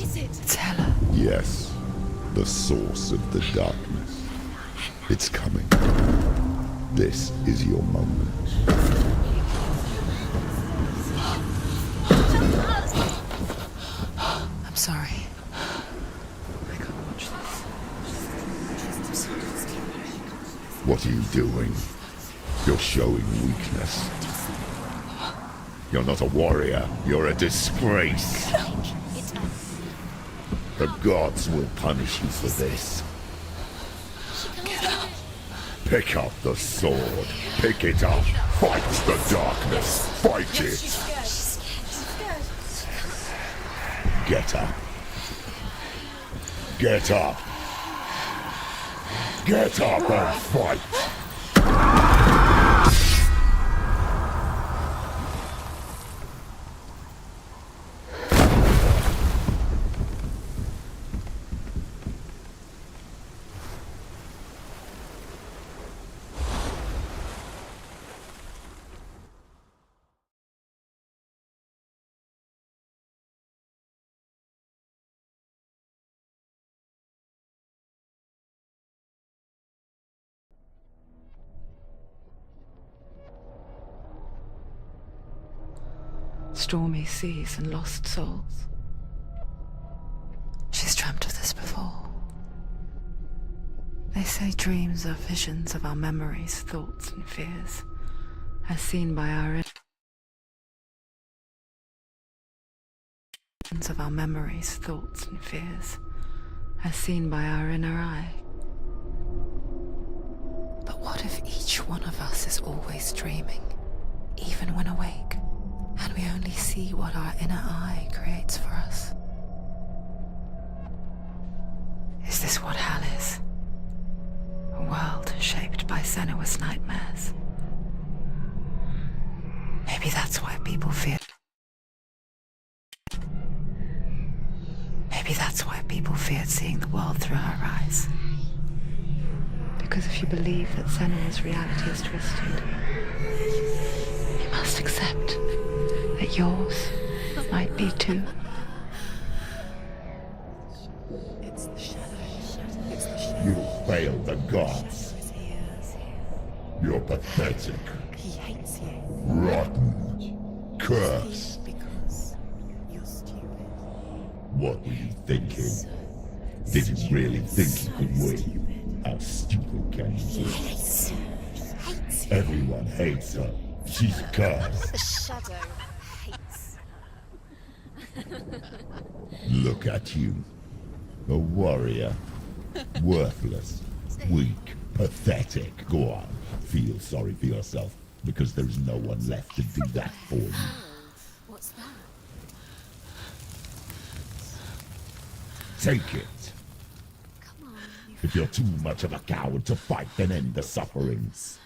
is it? It's Hela. Yes, the source of the darkness. It's coming. This is your moment. I'm sorry. I can't watch this. What are you doing? You're showing weakness. You're not a warrior. You're a disgrace. The gods will punish you for this. Get up. Pick up the sword. Pick it up. Fight the darkness. Fight it. Get up. Get up. Get up and fight. Stormy seas and lost souls. She's dreamt of this before. They say dreams are visions of our memories, thoughts and fears, as seen by our of our memories, thoughts and fears, as seen by our inner eye. But what if each one of us is always dreaming, even when awake? And we only see what our inner eye creates for us. Is this what hell is? A world shaped by Senua's nightmares. Maybe that's why people fear. Maybe that's why people feared seeing the world through her eyes. Because if you believe that Senua's reality is twisted, you must accept that yours might be too. It's the shadow. It's the shadow. You failed the gods. You're pathetic, He hates you. rotten, cursed. Because you're stupid. What were you thinking? Did you really think you could win? How stupid can you be? Hates you. Everyone hates her. She's cursed. The shadow hates. Look at you. A warrior. Worthless. Weak. Pathetic. Go on. Feel sorry for yourself, because there's no one left to do that for you. What's that? Take it. Come on, you If you're too much of a coward to fight, then end the sufferings.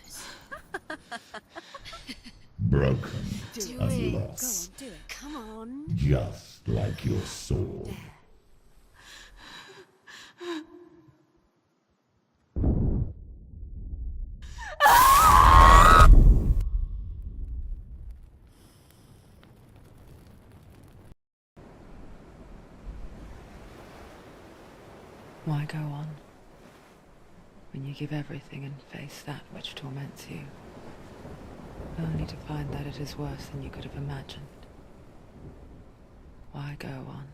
Broken do and it. lost. Go on, do it. Come on. Just like your sword. Why go on when you give everything and face that which torments you, only to find that it is worse than you could have imagined? Why go on?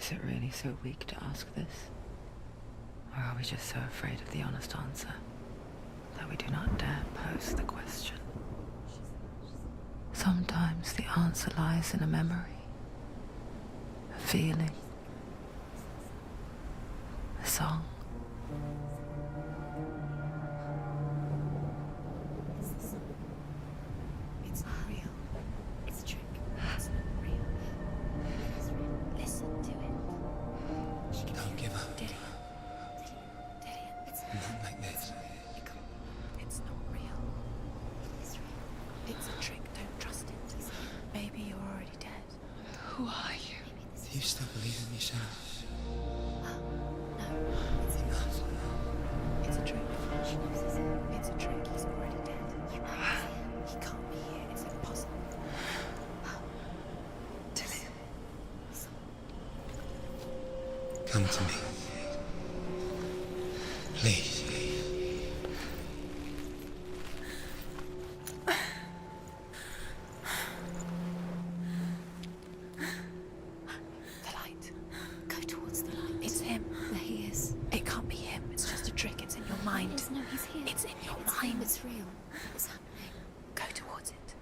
Is it really so weak to ask this? Or are we just so afraid of the honest answer that we do not dare pose the question? Sometimes the answer lies in a memory, a feeling, a song. It's not real. It's a trick. It's not real. It's real. Listen to it. Don't give up. Did it? Did it? It's Not like this. It's not real. It's real. It's a trick. Don't trust it. Maybe you're already dead. Who are you? Do you still believe in yourself? No. It's a trick. It's a trick. He's already dead. He can't be here. It's impossible. Tilly. come to me. Please. The light. Go towards the light. It's him. There he is. It can't be him. It's just a trick. It's in your mind. Yes, no, he's here. It's in your It's mind. him, it's real. It's happening. Go towards it.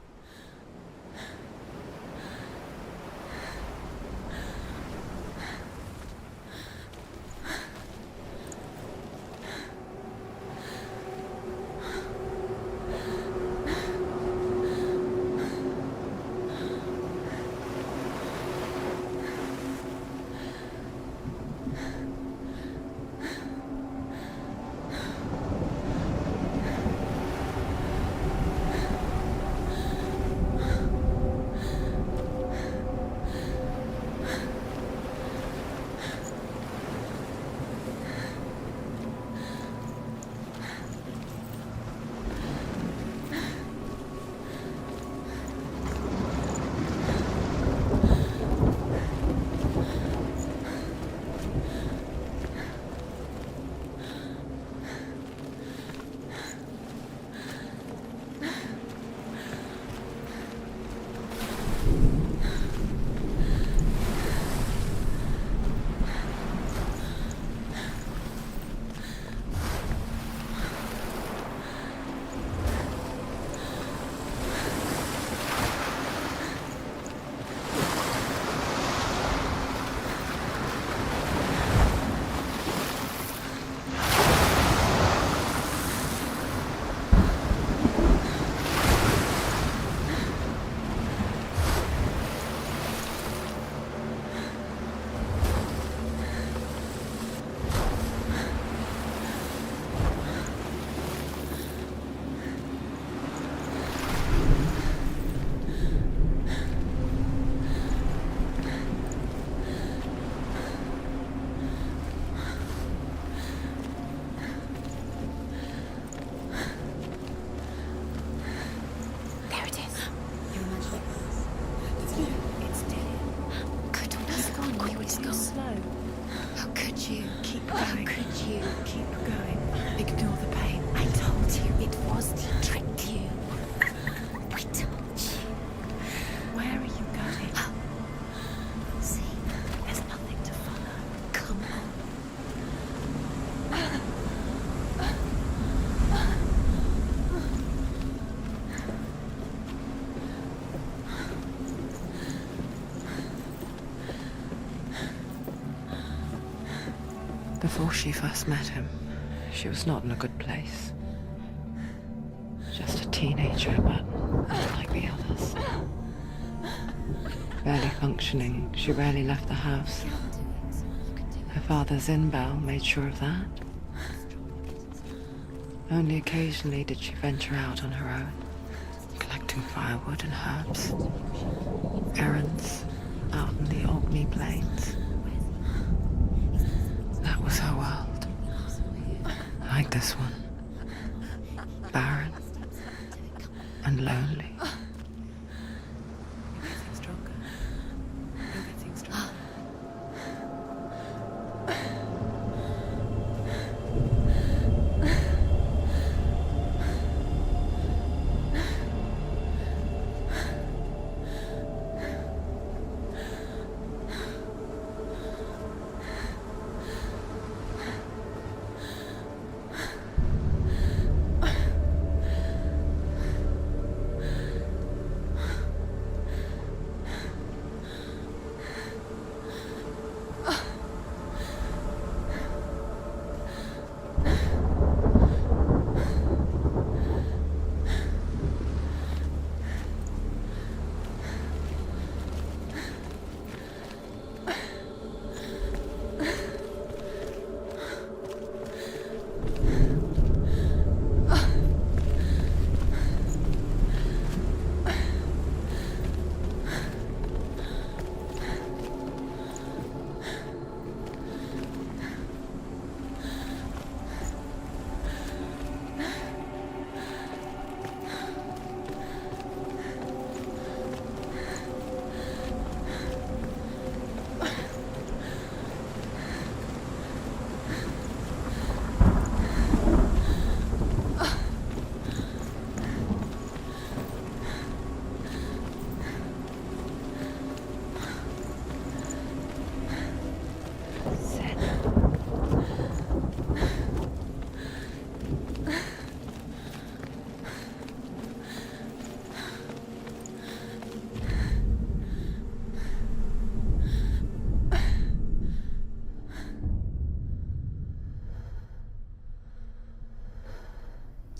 There it is. You're imagining It's dead. Go towards the gone. You were too slow. How could you? Keep How going. could you? Keep going. Ignore the pain. I told you it was to trick you. I told you. Where are you going? See, There's nothing to follow. come on. Before she first met him, she was not in a good place. Just a teenager, but not like the others. Barely functioning, she rarely left the house. You can do Her father's in-bell made sure of that. Only occasionally did she venture out on her own, collecting firewood and herbs. Errands out in the Orkney Plains. That was her world. Like this one. Barren and lonely. You're getting stronger. You're getting stronger.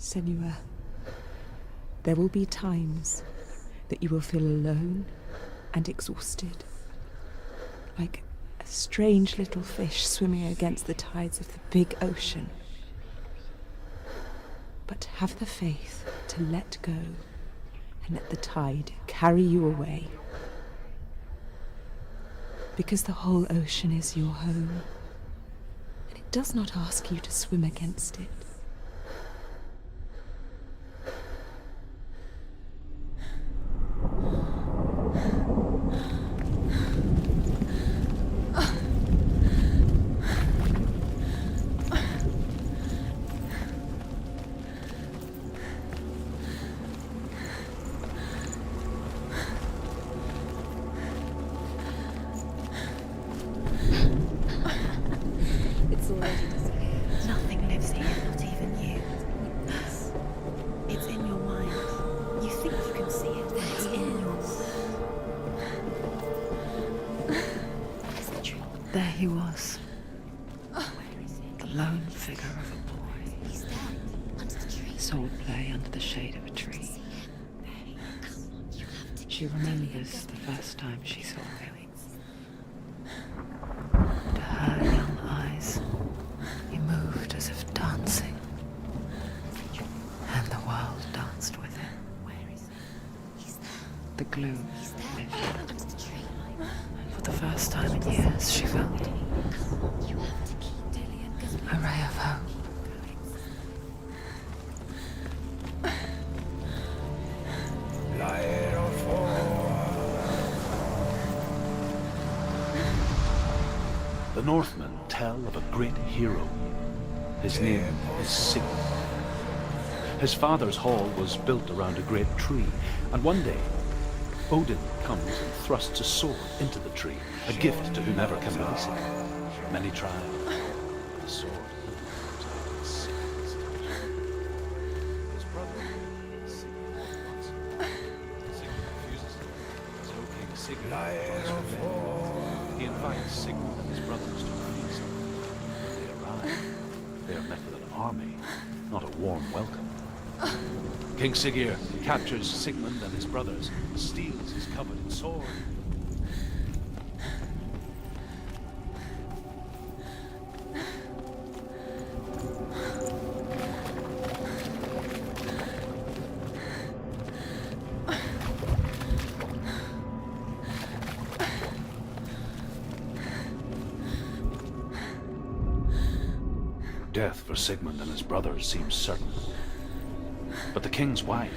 Senua, there will be times that you will feel alone and exhausted, like a strange little fish swimming against the tides of the big ocean. But have the faith to let go and let the tide carry you away. Because the whole ocean is your home, and it does not ask you to swim against it. It's already disappeared. Nothing lives here, not even you. It's in your mind. You think you can see it, but it's in your mind. What is the truth? There he was, Where is it? the lone figure of a boy. He's there, under the tree. Sword play under the shade of a tree. Come on, you have to. She remembers the first time she saw him. To her young eyes, he moved as if dancing, and the world danced with him. Where is it? He's there, The gloom lifted, under the tree. and for the first time in years, she felt Come on, you have to keep Dillian. a ray of hope. The Northmen tell of a great hero. His name is Sigmund. His father's hall was built around a great tree, and one day, Odin comes and thrusts a sword into the tree, a gift to whomever can release it. Many try. The sword. His brother, Sigmund, refuses it. So King Sigmund he invites Sigmund and his brothers to a feast. When they arrive, they are met with an army, not a warm welcome. King Siggeir captures Sigmund and his brothers, steals his coveted sword. Death for Sigmund and his brothers seems certain. But the king's wife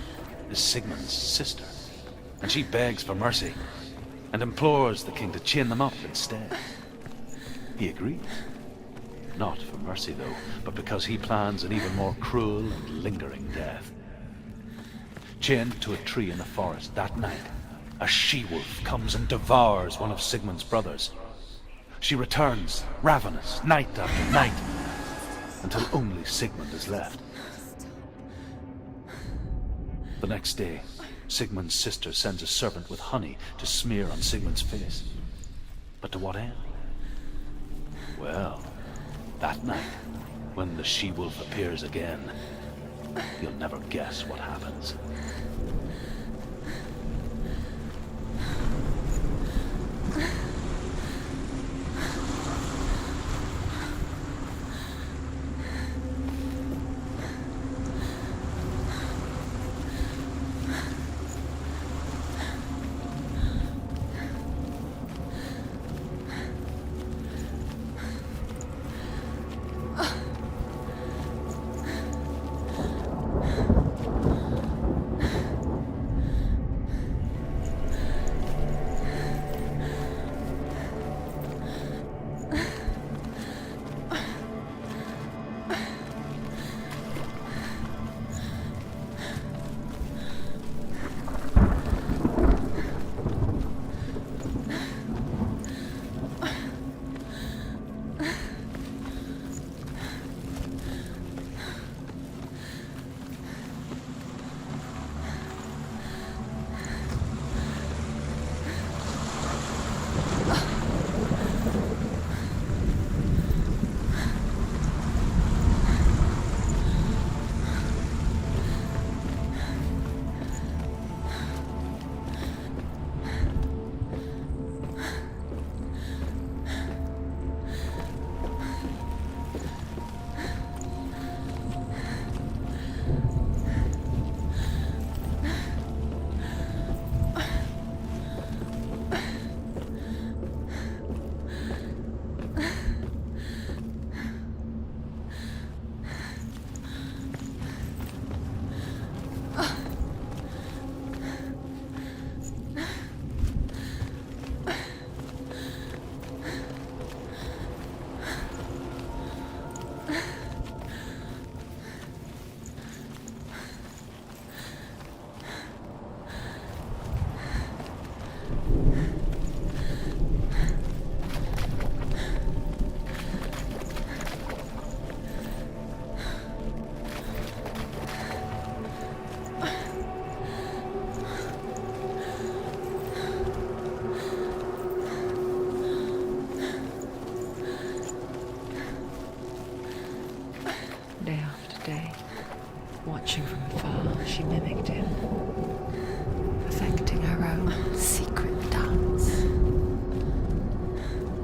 is Sigmund's sister, and she begs for mercy and implores the king to chain them up instead. He agrees. Not for mercy, though, but because he plans an even more cruel and lingering death. Chained to a tree in the forest that night, a she-wolf comes and devours one of Sigmund's brothers. She returns, ravenous, night after night, until only Sigmund is left. The next day, Sigmund's sister sends a servant with honey to smear on Sigmund's face. But to what end? Well, that night, when the she-wolf appears again, you'll never guess what happens.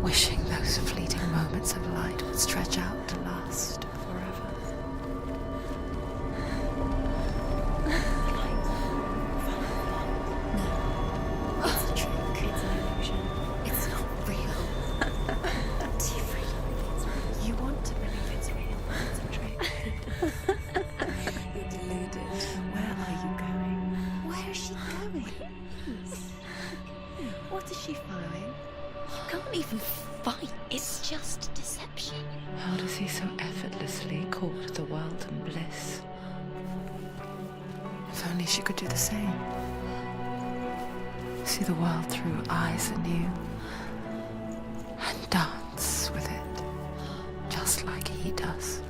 wishing those fleeting moments of light would stretch out to last forever. It's a trick. It's an illusion. It's not real. Do you really? You want to believe it's real, but it's a trick. You're deluded. Where are you going? Where is she going? What is she following? You can't even fight. It's just deception. How does he so effortlessly court the world and bliss? If only she could do the same. See the world through eyes anew and dance with it, just like he does.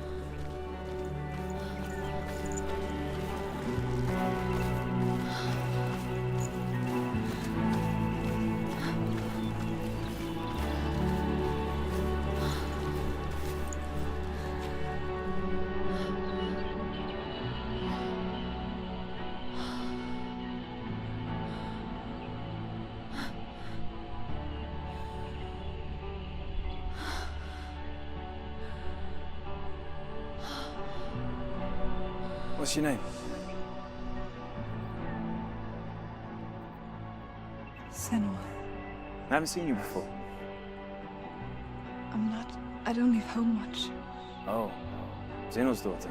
What's your name? Senua. I haven't seen you before. I don't leave home much. Oh, Zeno's daughter.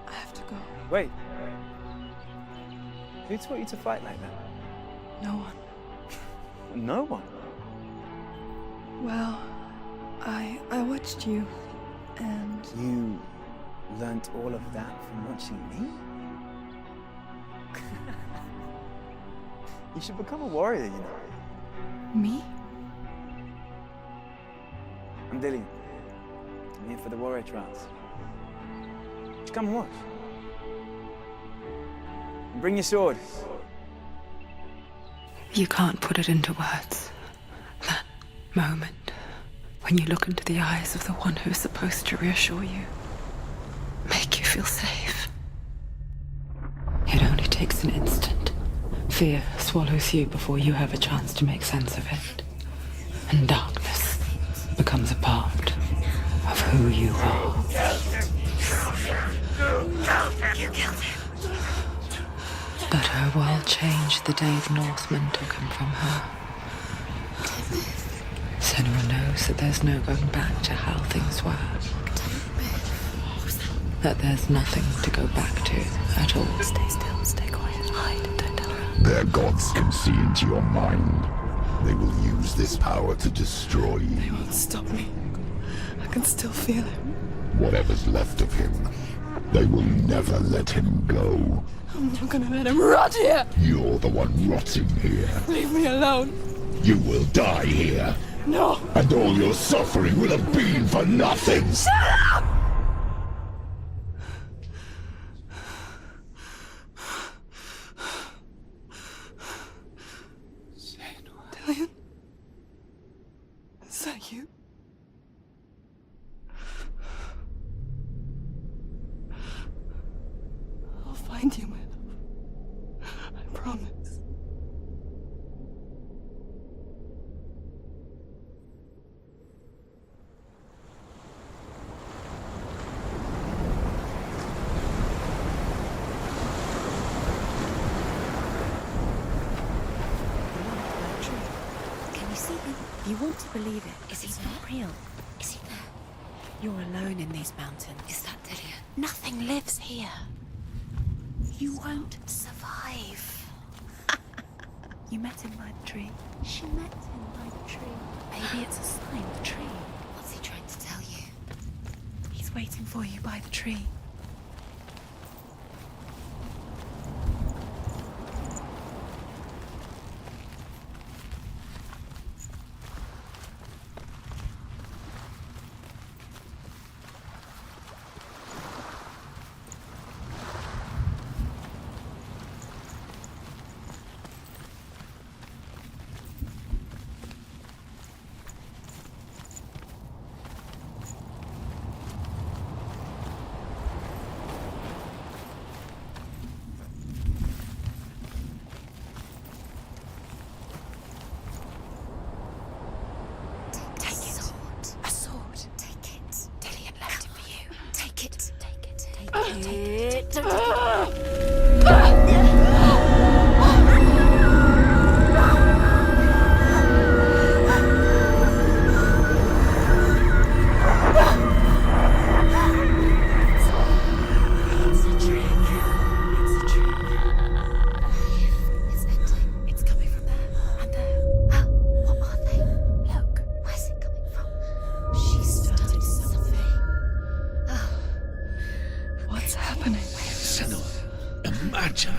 I have to go. Wait. Who taught you to fight like that? No one. No one. Well, I watched you, and You learnt all of that from watching me? You should become a warrior, you know. me? I'm Dillian. I'm here for the warrior trials. Just come and watch. And bring your sword. You can't put it into words. That moment when you look into the eyes of the one who is supposed to reassure you, make you feel safe. It only takes an instant. Fear swallows you before you have a chance to make sense of it. And darkness becomes a part of who you are. You killed him. But her world changed the day the Northmen took him from her. Senua knows that there's no going back to how things were. That there's nothing to go back to at all. Stay still, stay quiet, hide, don't tell her. Their gods can see into your mind. They will use this power to destroy They you. won't stop me. I can still feel him. Whatever's left of him, they will never let him go. I'm not gonna let him rot here. You're the one rotting here. Leave me alone. You will die here. No. And all your suffering will have been for nothing. Dillian? Is that you? I'll find you, my love. I promise. Can you see him? You want to believe it. Is he It's there? not real. Is he there? You're alone in these mountains. Is that Dillian? Nothing lives here. You won't survive. You met him by the tree. She met him by the tree. Maybe it's a sign, the tree. What's he trying to tell you? He's waiting for you by the tree. Don't take it. Don't take it. It's a trick. It's a trick. It's ending. It's coming from there and there. Oh, what are they? Look, where's it coming from? She started something. Oh, What's happening? Senua, imagine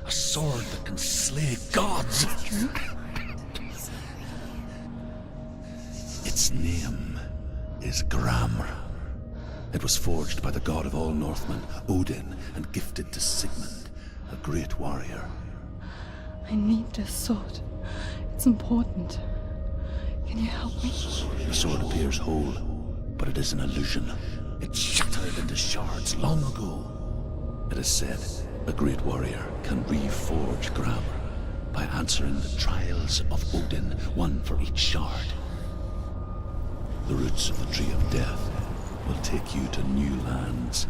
a sword that can slay gods. Its name is Gramr. It was forged by the god of all Northmen, Odin, and gifted to Sigmund, a great warrior. I need this sword. It's important. Can you help me? The sword appears whole, but it is an illusion. It shattered into shards long ago. It is said a great warrior can reforge Gramr by answering the trials of Odin, one for each shard. The roots of the Tree of Death will take you to new lands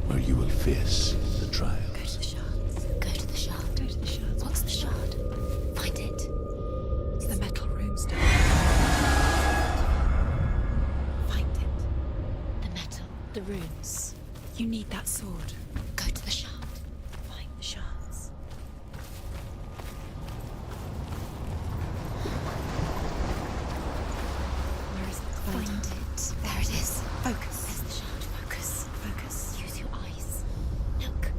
where you will face the go trials. to the shards. Go to the shard. Go to the shards. What's the shard? Find it. It's the metal runestone. Find it. The metal. The runes. You need that sword. Go to the shard. Find the shards. Where is it? Find it. There it is. Focus. There's the shard. Focus. Focus. Use your eyes. Look.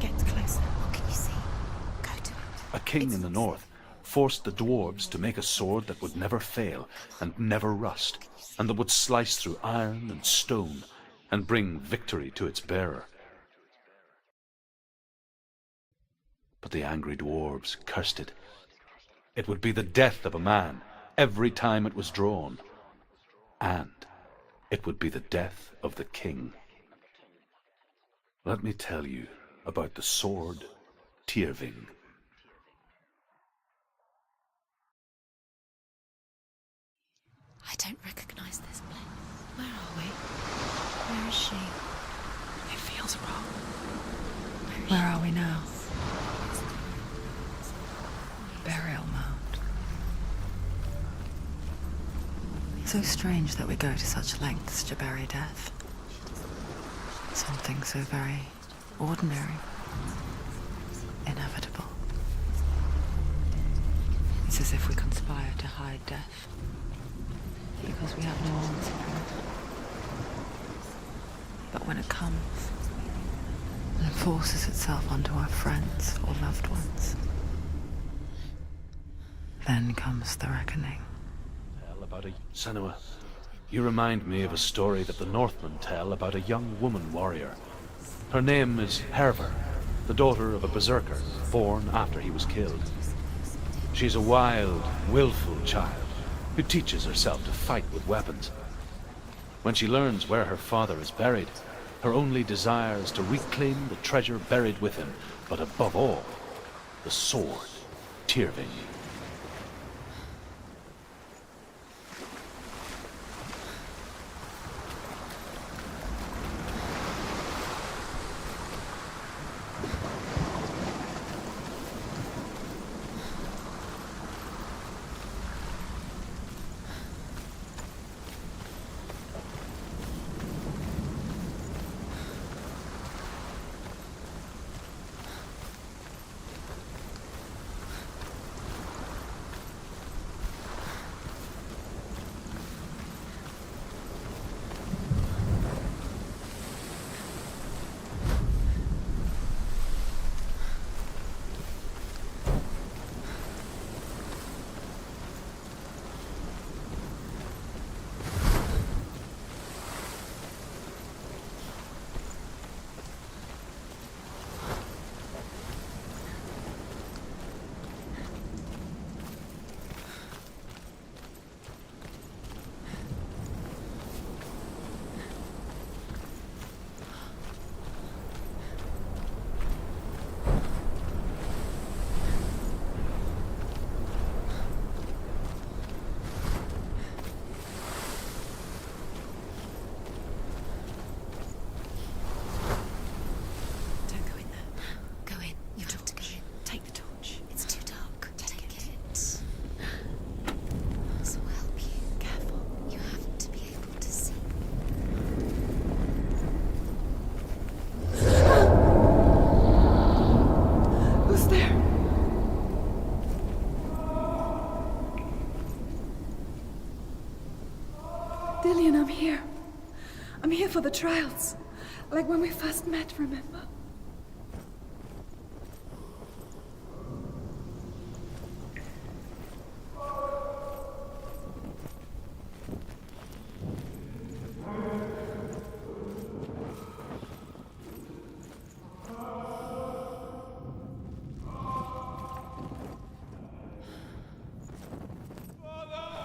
Get closer. What can you see? Go to it. A king in the north forced the dwarves to make a sword that would never fail and never rust, and that would slice through iron and stone and bring victory to its bearer. But the angry dwarves cursed it. It would be the death of a man every time it was drawn, and it would be the death of the king. Let me tell you about the sword Tyrving. I don't recognize this place. Where are we? Where is she? It feels wrong. Where are we now? Burial mound. So strange that we go to such lengths to bury death. Something so very ordinary, inevitable. It's as if we conspire to hide death because we have no answer for it. But when it comes and forces itself onto our friends or loved ones, then comes the reckoning. Senua, you remind me of a story that the Northmen tell about a young woman warrior. Her name is Hervor, the daughter of a berserker born after he was killed. She's a wild, willful child who teaches herself to fight with weapons. When she learns where her father is buried, her only desire is to reclaim the treasure buried with him, but above all, the sword, Tyrving. Dillian, I'm here. I'm here for the trials. Like when we first met, remember?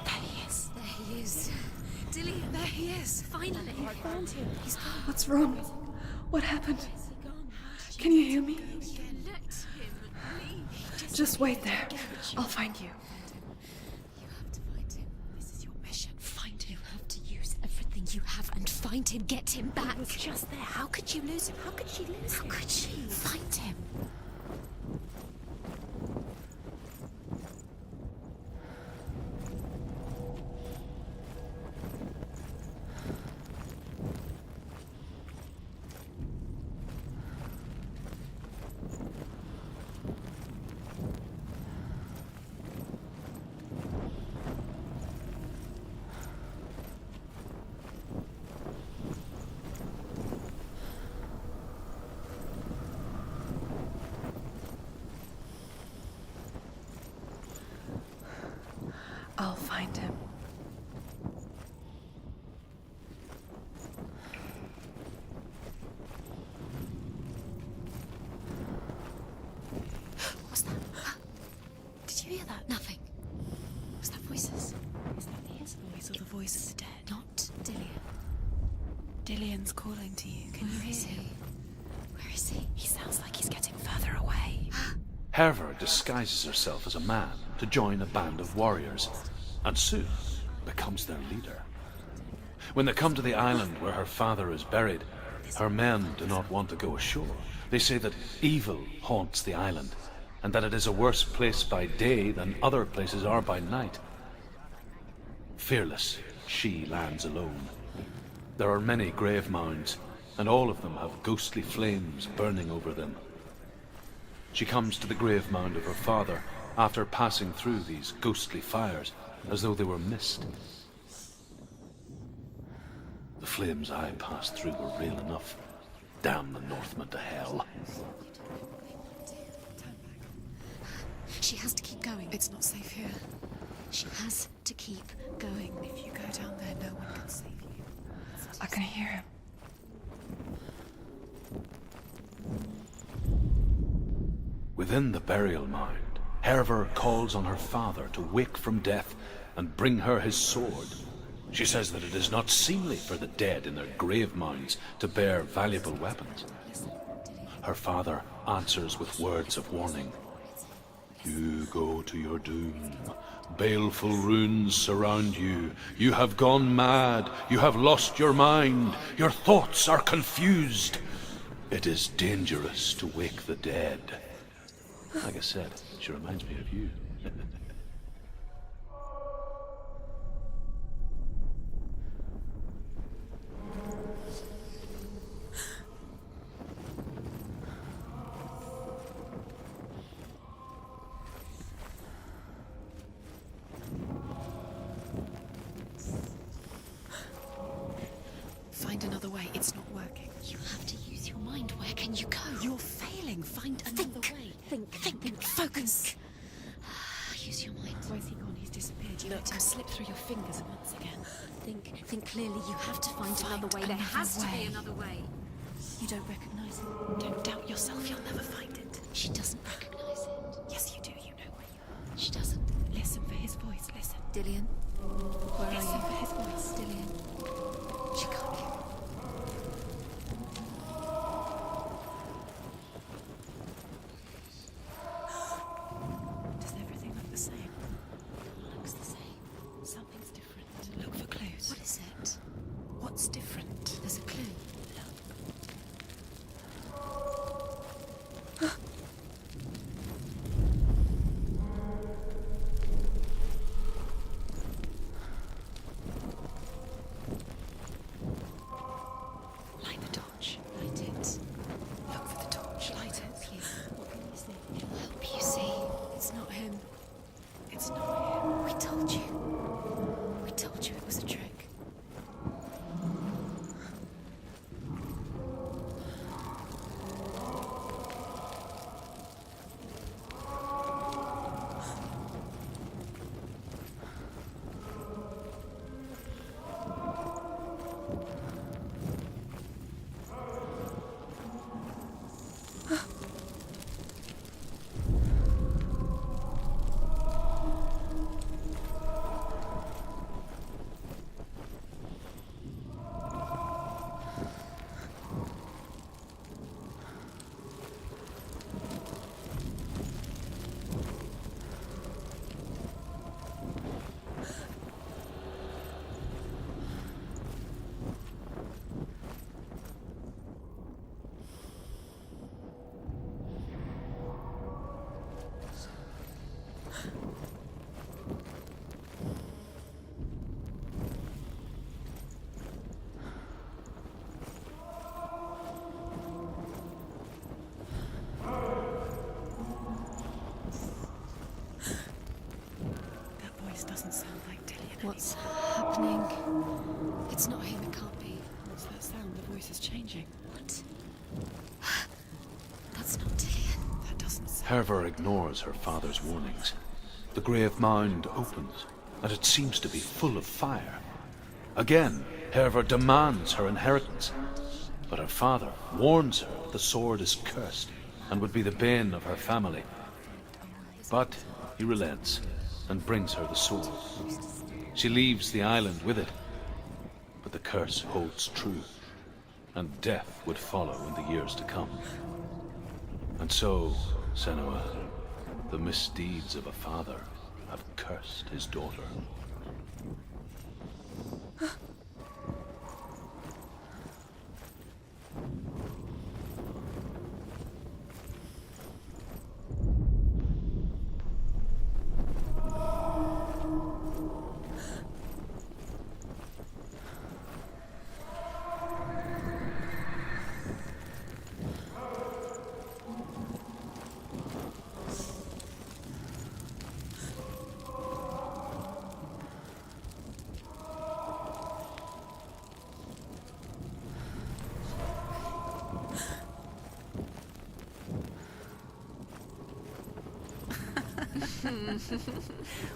There he is. Dillian, there he is. Finally. I found him. He's gone. What's wrong? What happened? Where's he gone? How'd Can you hear me? Let him leave. Just wait there. I'll find you. You have to find him. This is your mission. Find him. You have to use everything you have and find him. Get him back. He was just there. How could you lose him? How could she lose him? How could she? Find him. I'll find him. What was that? Did you hear that? Nothing. Was that voices? Is that his voice or the voice of the dead? Not Dillian. Dillian's calling to you. Can you Where is hear him? he? Where is he? He sounds like he's getting further away. Herver disguises herself as a man to join a band of warriors, and soon becomes their leader. When they come to the island where her father is buried, her men do not want to go ashore. They say that evil haunts the island, and that it is a worse place by day than other places are by night. Fearless, she lands alone. There are many grave mounds, and all of them have ghostly flames burning over them. She comes to the grave mound of her father after passing through these ghostly fires as though they were mist. The flames I passed through were real enough. Damn the Northmen to hell. She has to keep going. It's not safe here. She has to keep going. If you go down there, no one can save you. I can hear him. Within the burial mound, Herver calls on her father to wake from death and bring her his sword. She says that it is not seemly for the dead in their grave mounds to bear valuable weapons. Her father answers with words of warning. You go to your doom. Baleful runes surround you. You have gone mad. You have lost your mind. Your thoughts are confused. It is dangerous to wake the dead. Like I said, she reminds me of you. Find another way. It's not working. You have to use your mind. Where can you go? You're failing. Find another way. Think. Focus. Use your mind. Where's he gone? He's disappeared. You let him slip through your fingers once again. Think clearly. You have to find another way. There has to be another way. You don't recognize it. Don't doubt yourself. You'll never find it. She doesn't recognize it. Yes, you do. You know where you are. She doesn't. Listen for his voice. Listen. Dillian. Where are you? Listen for his voice. Dillian. She can't hear. Does everything look the same? Looks the same. Something's different. Look for clues. What is it? What's different? There's a clue. Look. What's happening? It's not him, it can't be. What's that sound? The voice is changing. What? That's not Dillian. That doesn't sound... Herver ignores her father's warnings. The grave mound opens, and it seems to be full of fire. Again, Herver demands her inheritance, but her father warns her the sword is cursed and would be the bane of her family. But he relents and brings her the sword. She leaves the island with it, but the curse holds true, and death would follow in the years to come. And so, Senua, the misdeeds of a father have cursed his daughter.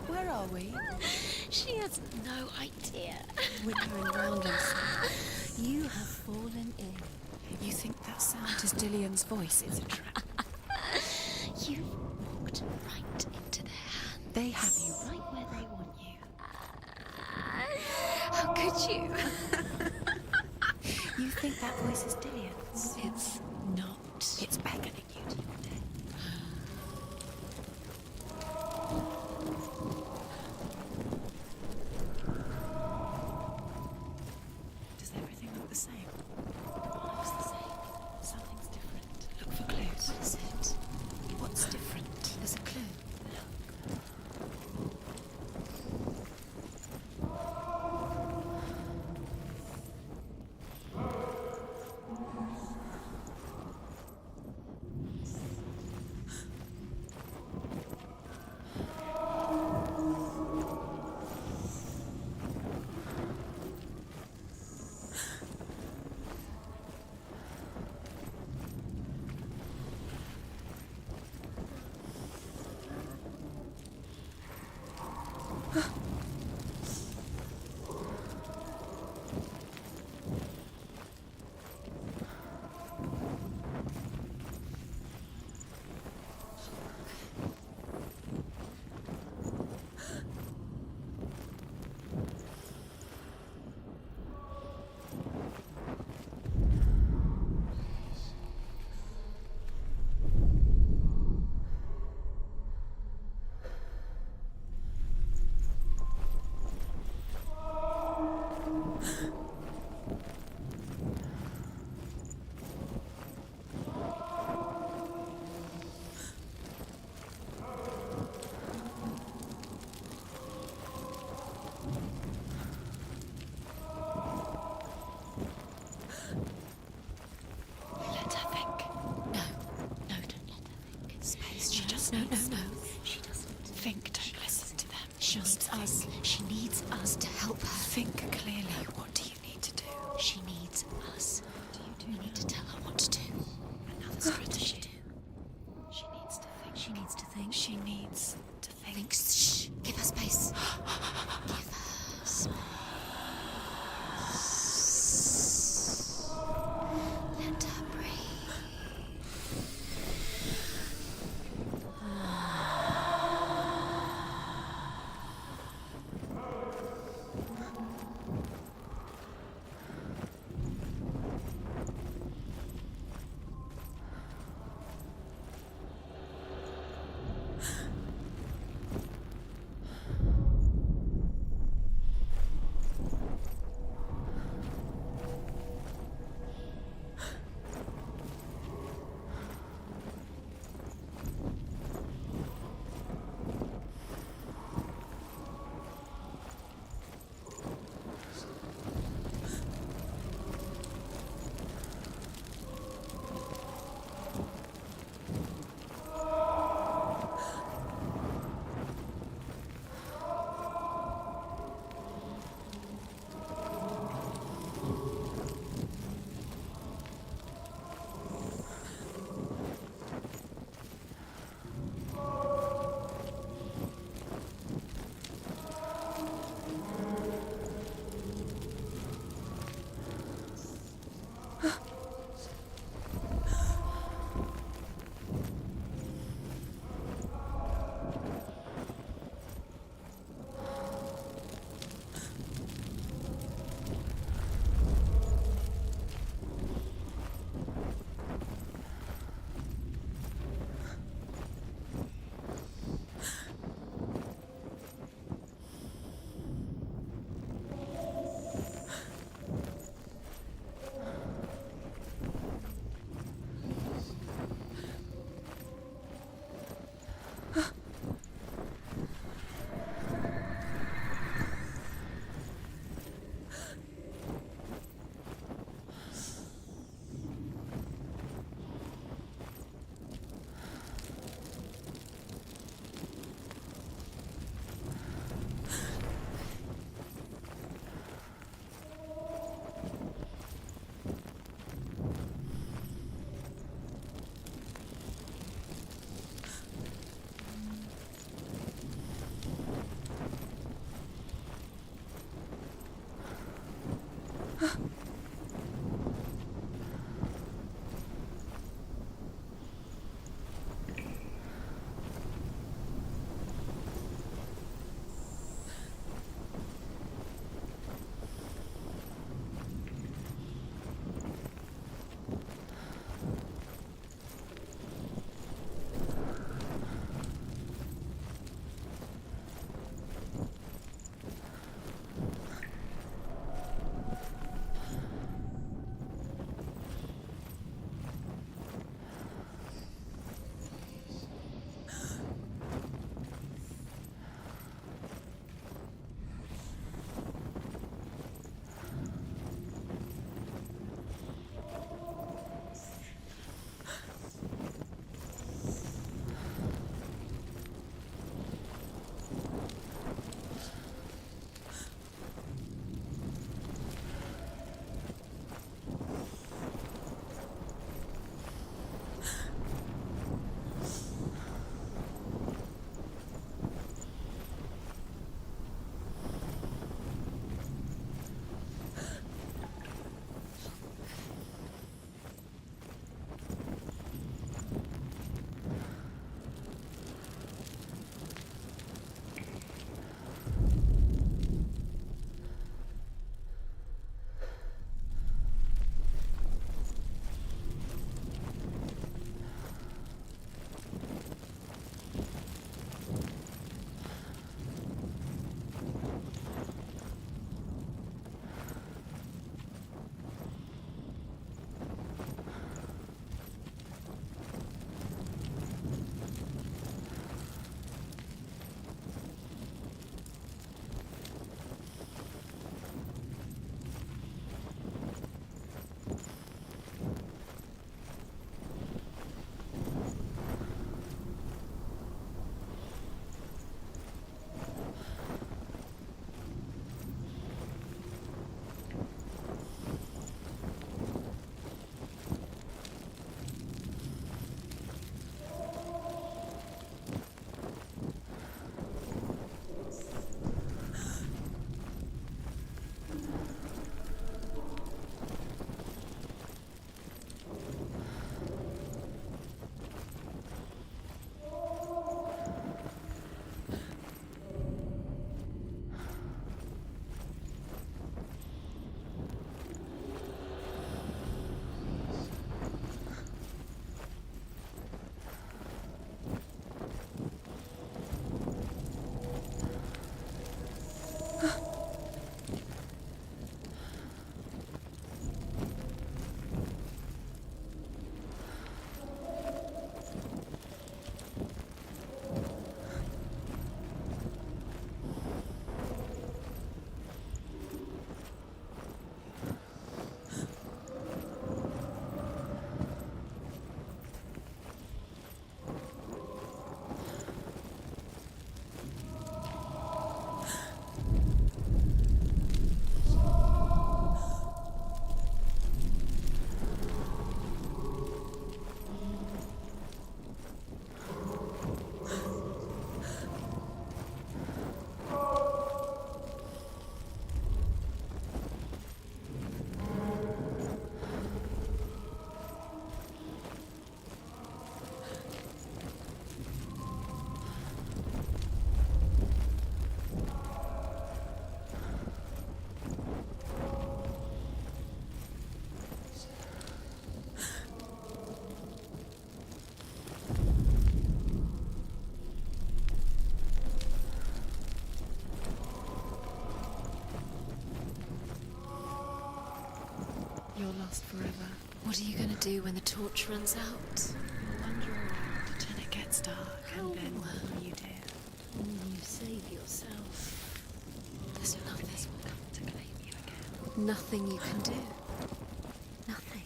Where are we? She has no idea. We're going round us. You have fallen in. You think that sound is Dillian's voice? It's a trap. You walked right into their hands. They have you right where they want you. How could you? You think that voice is Dillian's? It's not. It's beckoning you to your death. Does everything look the same? Looks the same. Something's different. Look for clues. What is it? What's different? There's a clue. Let her think. No, don't let her think. Space. She just No, needs. no, no. She doesn't. Think. Don't listen to them. She Just needs us. think. She needs us to help her. Think clearly. What do you need to do? She needs us. What do you do? We need to tell her what to do. Another strategy. She needs to think. She needs to think. She needs to think. Think. Shh. Give her space. Give her space. Let her breathe. You're lost forever. What are you gonna do when the torch runs out? Wander around until it gets dark, and then what will you do? You save yourself. There's nothing will come to claim you again. Nothing you can do. Nothing.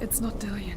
It's not Dillian.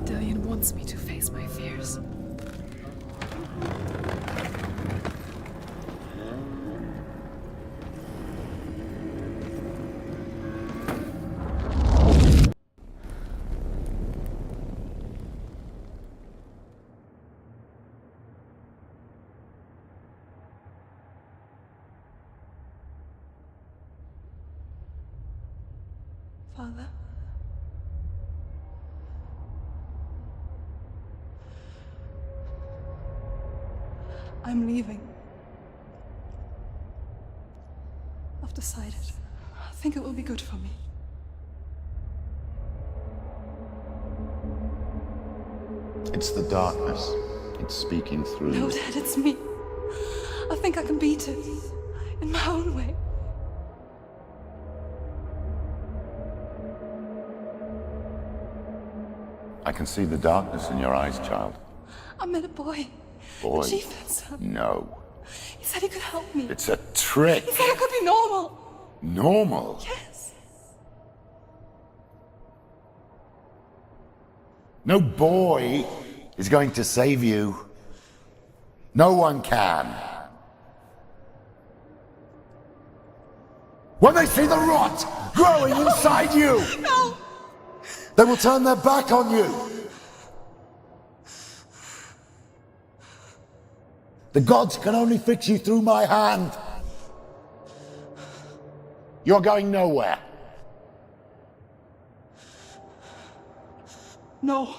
Dillian wants me to face my fears. Father? I'm leaving. I've decided. I think it will be good for me. It's the darkness. It's speaking through No, you. Dad, it's me. I think I can beat it. In my own way. I can see the darkness in your eyes, child. I met a boy. Boy. The chieftain's son. No. He said he could help me. It's a trick. He said I could be normal. Normal. Yes. No boy is going to save you. No one can. When they see the rot growing inside you, No! they will turn their back on you. The gods can only fix you through my hand. You're going nowhere. No.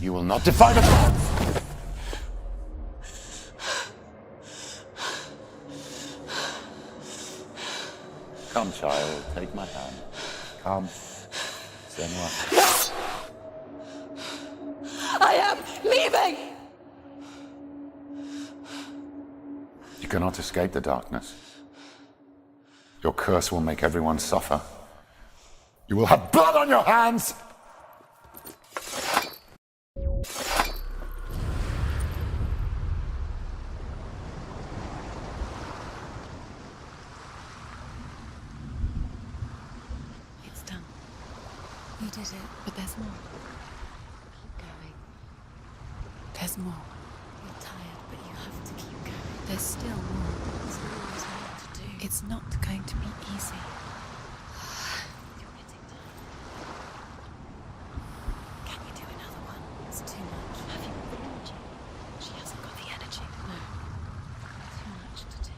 You will not defy the gods. Come, child, take my hand. Come. Senua. I am leaving! You cannot escape the darkness. Your curse will make everyone suffer. You will have blood on your hands! It's done. You did it, but there's more. Keep going. There's more. You're tired, but you have to keep going. There's still more. There's always more to do. It's not going to be easy. You're getting tired. Can you do another one? It's too much. Have you got the energy? She hasn't got the energy. No. Too much to do.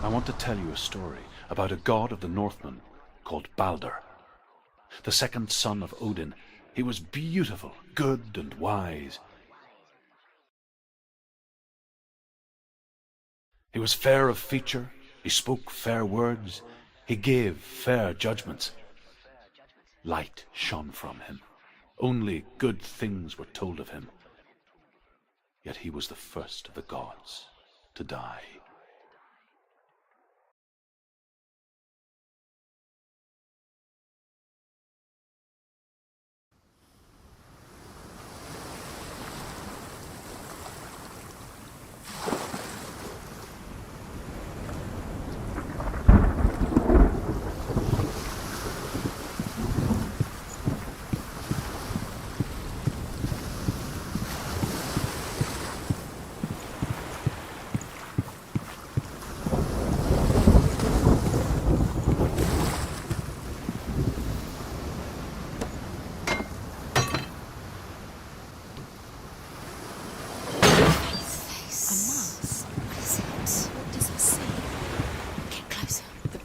I want to tell you a story about a god of the Northmen called Balder. The second son of Odin, he was beautiful, good and wise. He was fair of feature, he spoke fair words, he gave fair judgments. Light shone from him. Only good things were told of him. Yet he was the first of the gods to die.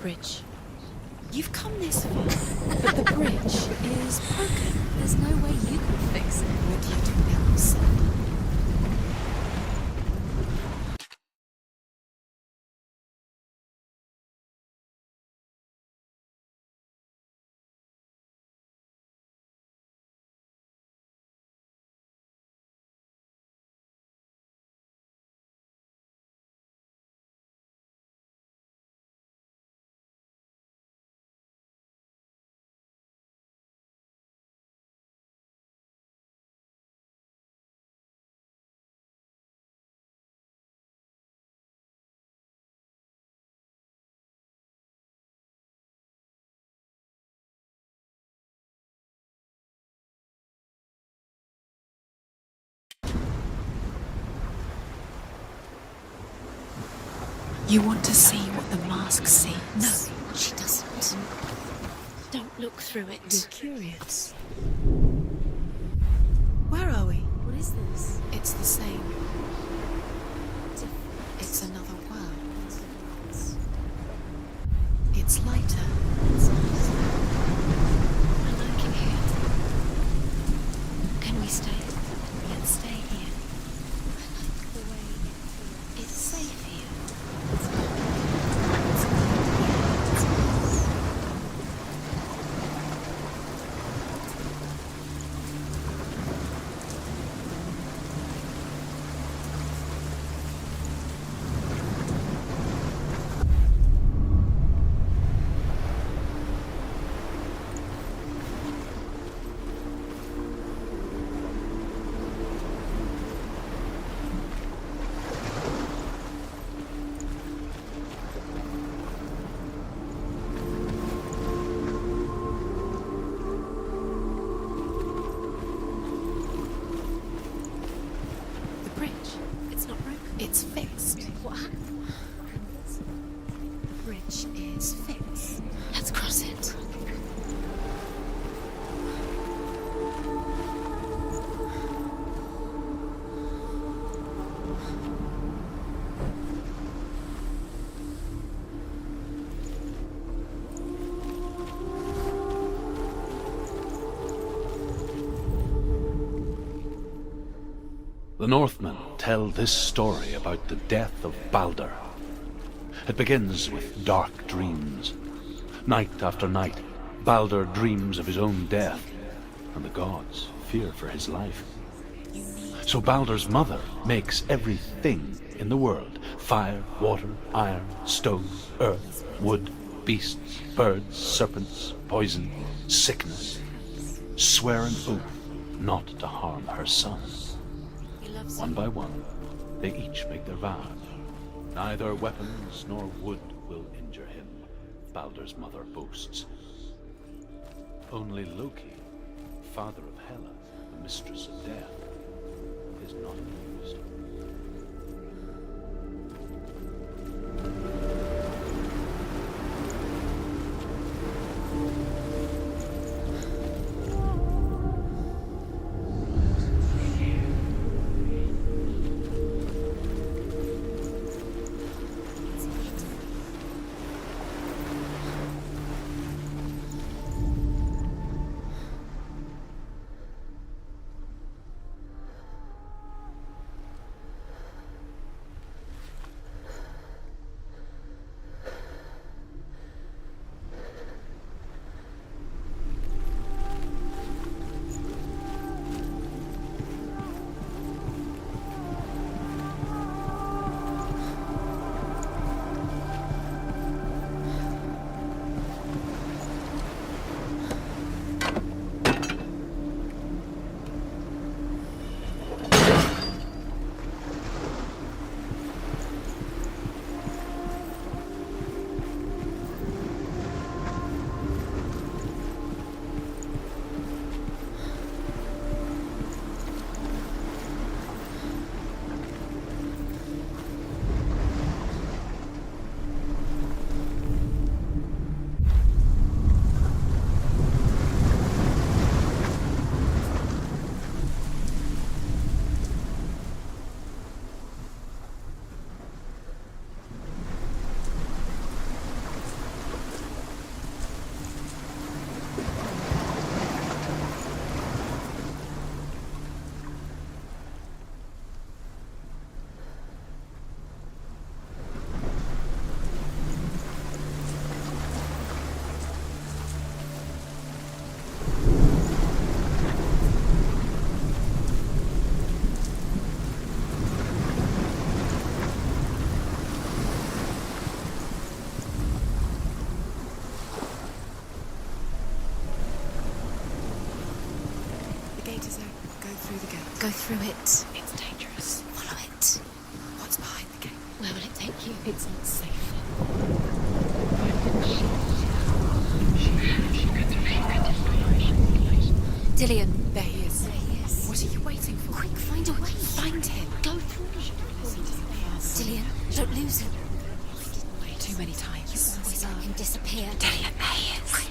Bridge. You've come this far, but the bridge is broken. There's no way you can fix it. What do you do now, sir? You want to see what the mask sees? No, she doesn't. Don't look through it. You're curious. Where are we? What is this? It's the same. It's another world. It's lighter. I like it here. Can we stay? Let's stay here. I like the way it's safe here. It's fixed. What happened? The bridge is fixed. Let's cross it. The Northmen tell this story about the death of Balder. It begins with dark dreams. Night after night, Balder dreams of his own death, and the gods fear for his life. So Balder's mother makes everything in the world: fire, water, iron, stone, earth, wood, beasts, birds, serpents, poison, sickness. Swear an oath not to harm her son. One by one, they each make their vow. Neither weapons nor wood will injure him, Balder's mother boasts. Only Loki, father of Hela, the mistress of death, is not amused. go through it. It's dangerous. Follow it. What's behind the gate? Where will it take you? It's not safe. Dillion. There he is. There he is. What are you waiting for? Quick, find a way. Find him. Go through. Dillion, don't lose him. Too many times. Always let him disappear. Dillion, there he is. Quick.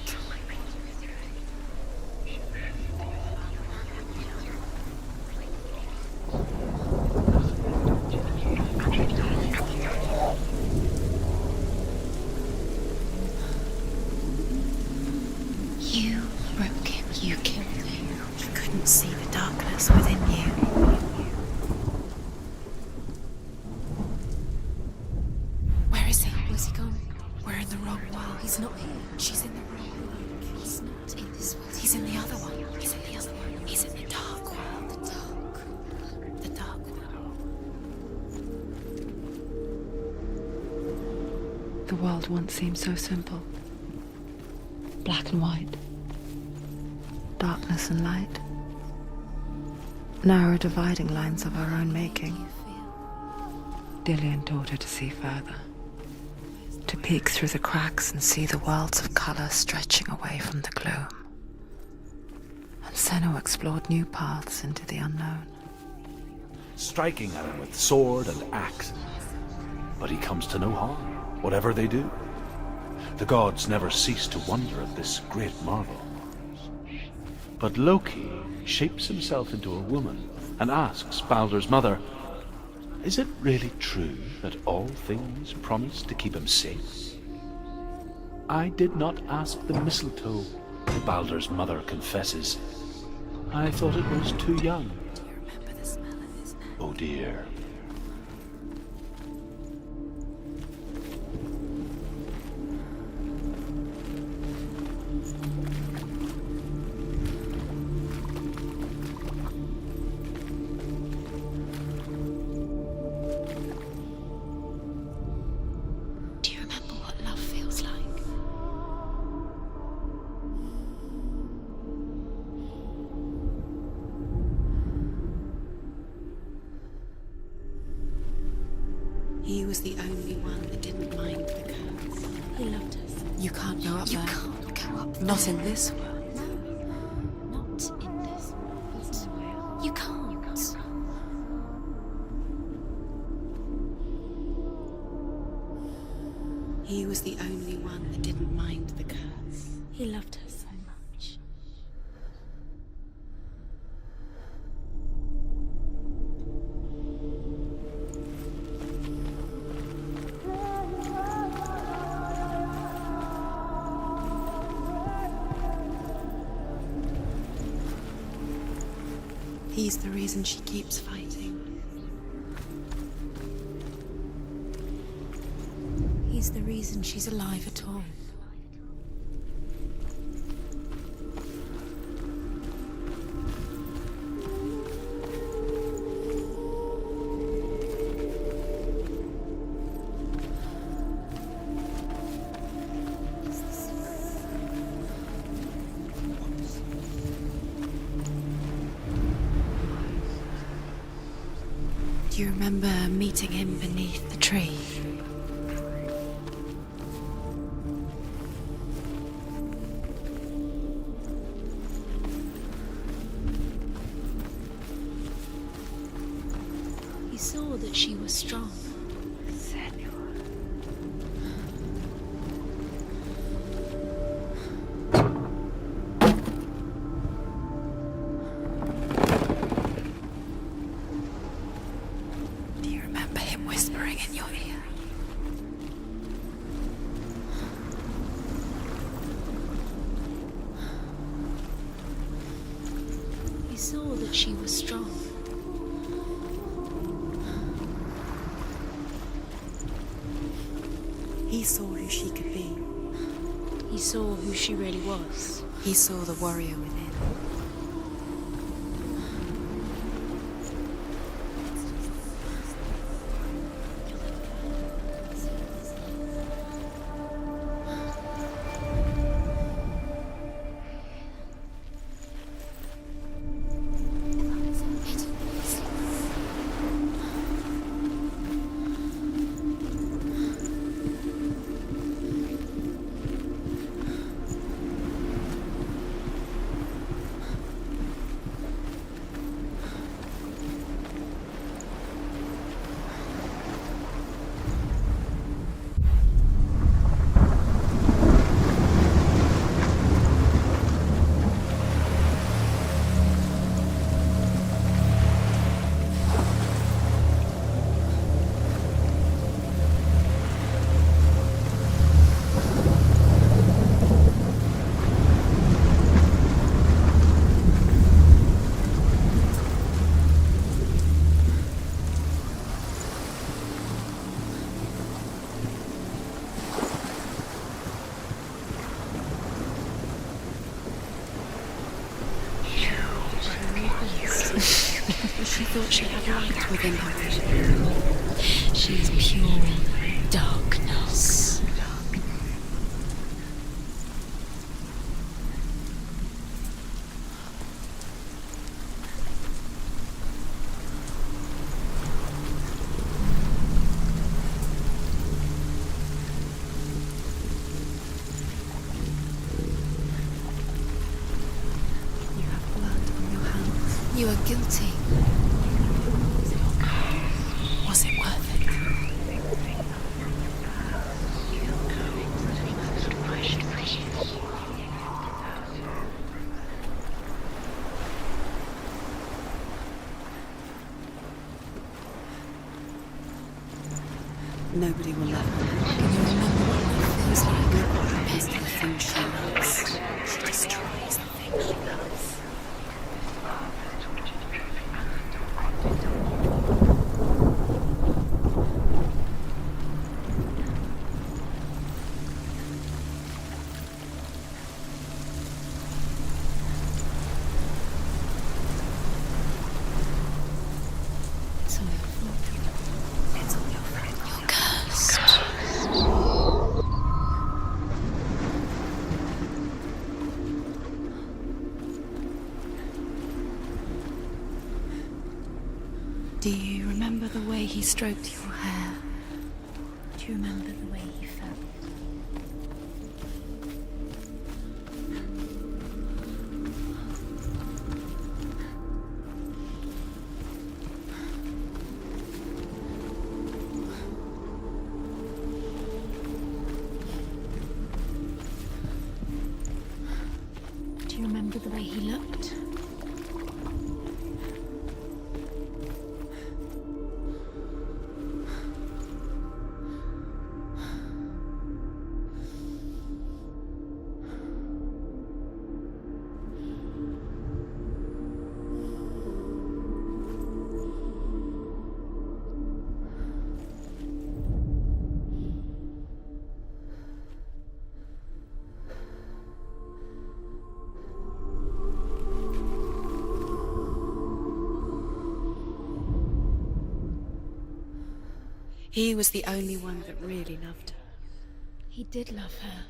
You broke him. You killed him. You couldn't see the darkness within you. Where is he? Where's he gone? We're in the wrong world. He's not here. She's in the wrong world. He's not in this world. He's in the other one. He's in the other one. He's in the dark world. The dark. The dark world. The world once seemed so simple. Black and white. Darkness and light. Narrow dividing lines of our own making. Dillion taught her to see further. To peek through the cracks and see the worlds of colour stretching away from the gloom. And Senna explored new paths into the unknown. Striking at him with sword and axe. But he comes to no harm, whatever they do. The gods never cease to wonder at this great marvel. But Loki shapes himself into a woman and asks Baldur's mother, is it really true that all things promise to keep him safe? I did not ask the mistletoe, Baldur's mother confesses. I thought it was too young. Do you remember the smell of his neck? Oh dear. Do you remember what love feels like? He was the only one that didn't mind the curse. He loved us. You can't go up You there. can't go up Not there. in this world. No, not in this world. You can't. He was the only one that didn't mind the curse. He loved her so much. He's the reason she keeps fighting. He's the reason she's alive at all. Do you remember meeting him beneath the tree? He saw that she was strong. Do you remember him whispering in your ear? He saw that she was strong. He saw who she could be. He saw who she really was. He saw the warrior within. thought she had light within her vision. She is pure darkness. You have blood on your hands. You are guilty. Was it worth it? Nobody will love her. Can you remember what life feels like? Is the thing she loves. She destroys the thing she loves. It's all your fault. It's all your fault. You're cursed. Do you remember the way he stroked your hair? Do you remember the way he felt? Do you remember the way he looked? He was the only one that really loved her. He did love her.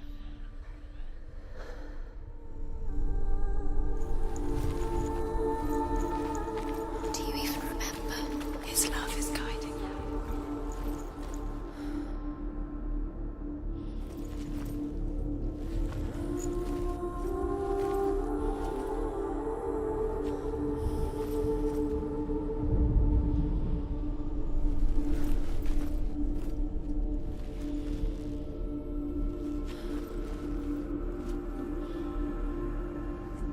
Do you even remember? His love is guiding you.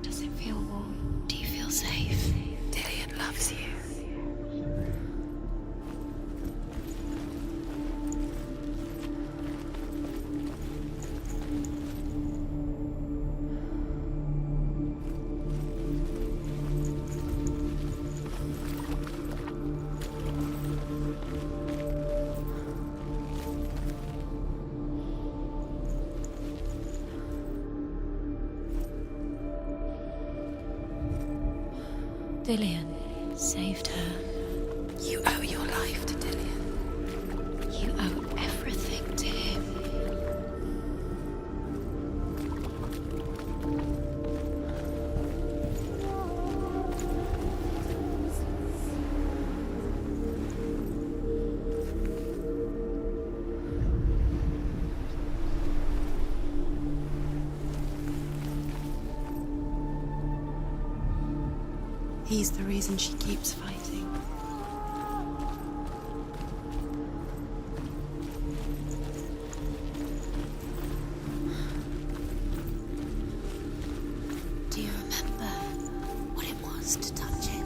Does it feel warm? Do you feel safe? Dillian loves you. Dillian saved her. You owe your life to Dillian. You owe everything to him. He's the reason she keeps fighting. Do you remember what it was to touch him?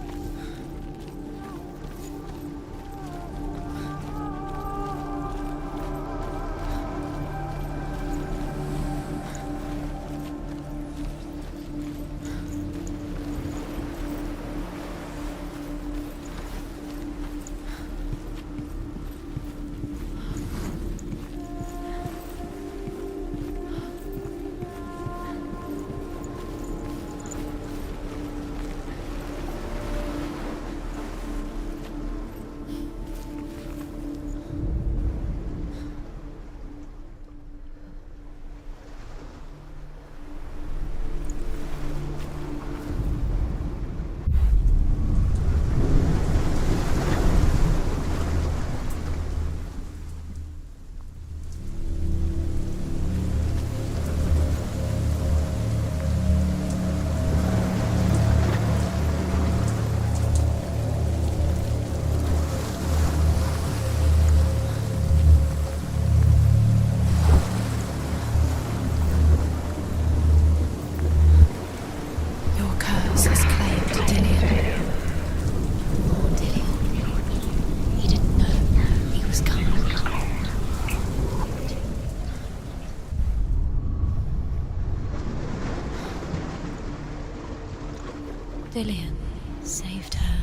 Dillian saved her.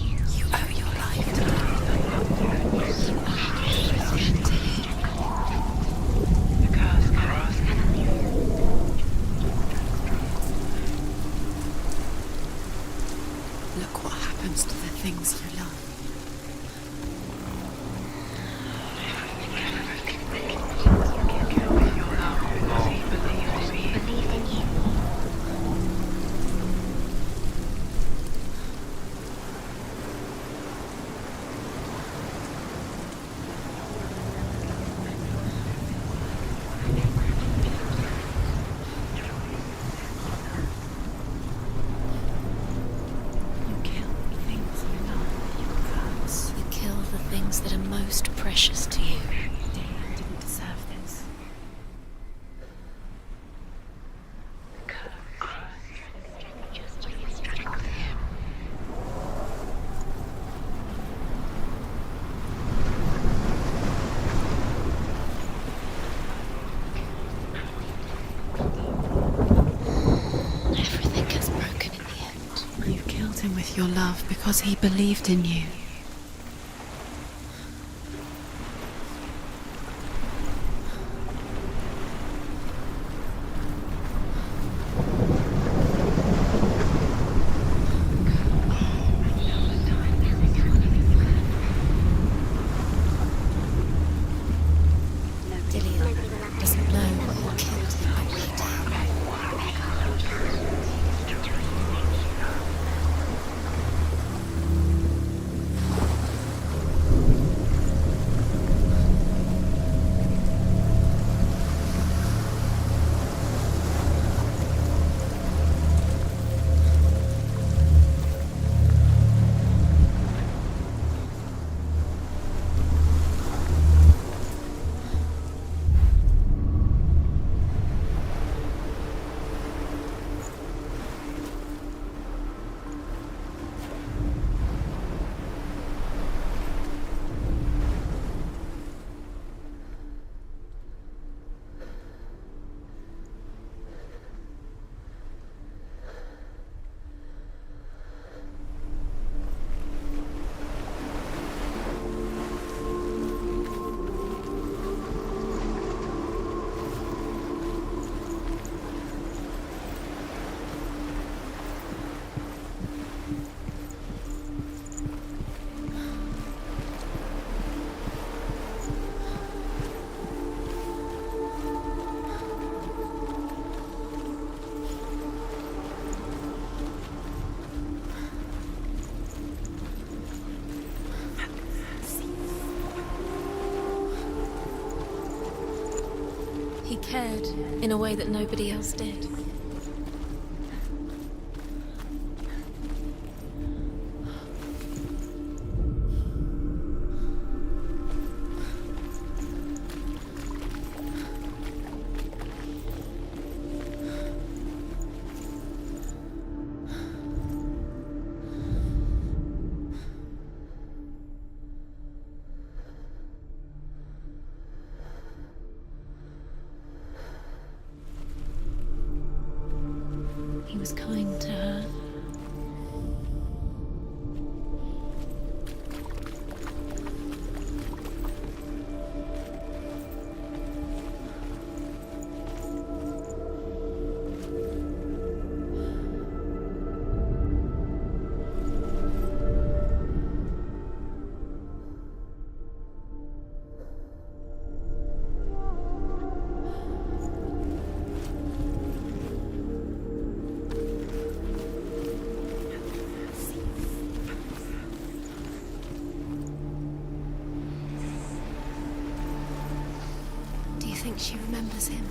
You owe your life to her. Look what happens to the things you love. That are most precious to you. I didn't deserve this. Everything gets broken in the end. You killed him with your love because he believed in you. He cared in a way that nobody else did. He was kind to her. Do you think she remembers him?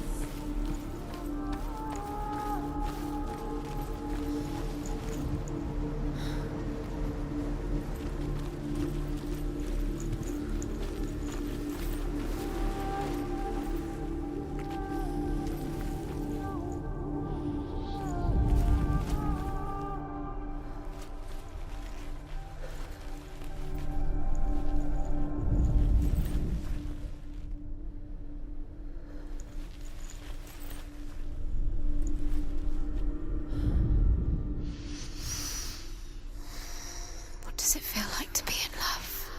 does it feel like to be in love?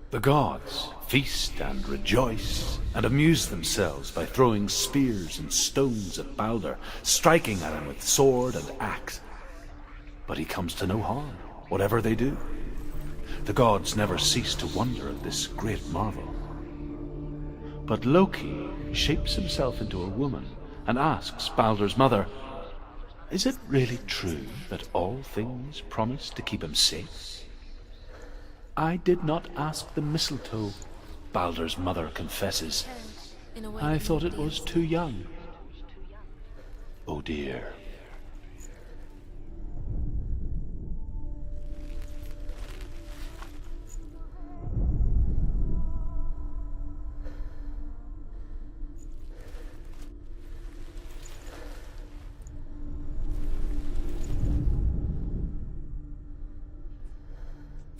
The gods feast and rejoice and amuse themselves by throwing spears and stones at Balder, striking at him with sword and axe. But he comes to no harm, whatever they do. The gods never cease to wonder at this great marvel. But Loki shapes himself into a woman and asks Balder's mother, "Is it really true that all things promise to keep him safe?" "I did not ask the mistletoe," Balder's mother confesses. "I thought it was too young." Oh dear.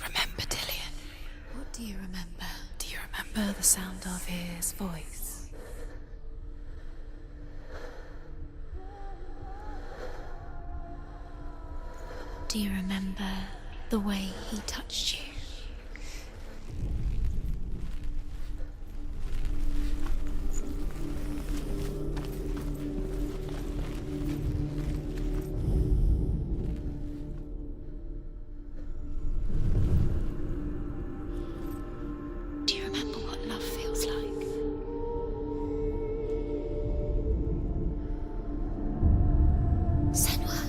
Remember Dillion? What do you remember? Do you remember the sound of his voice? Do you remember the way he touched you? Do you remember what love feels like? Senua,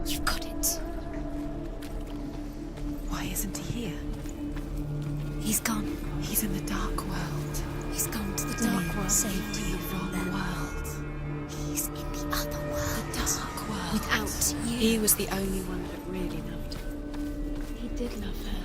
you've got it. Why isn't he here? He's gone. He's in the dark world. He's gone to the dark world. Saved you from the world. He's in the other world. The dark world. Without you. He was the only one that really loved her. He did love her.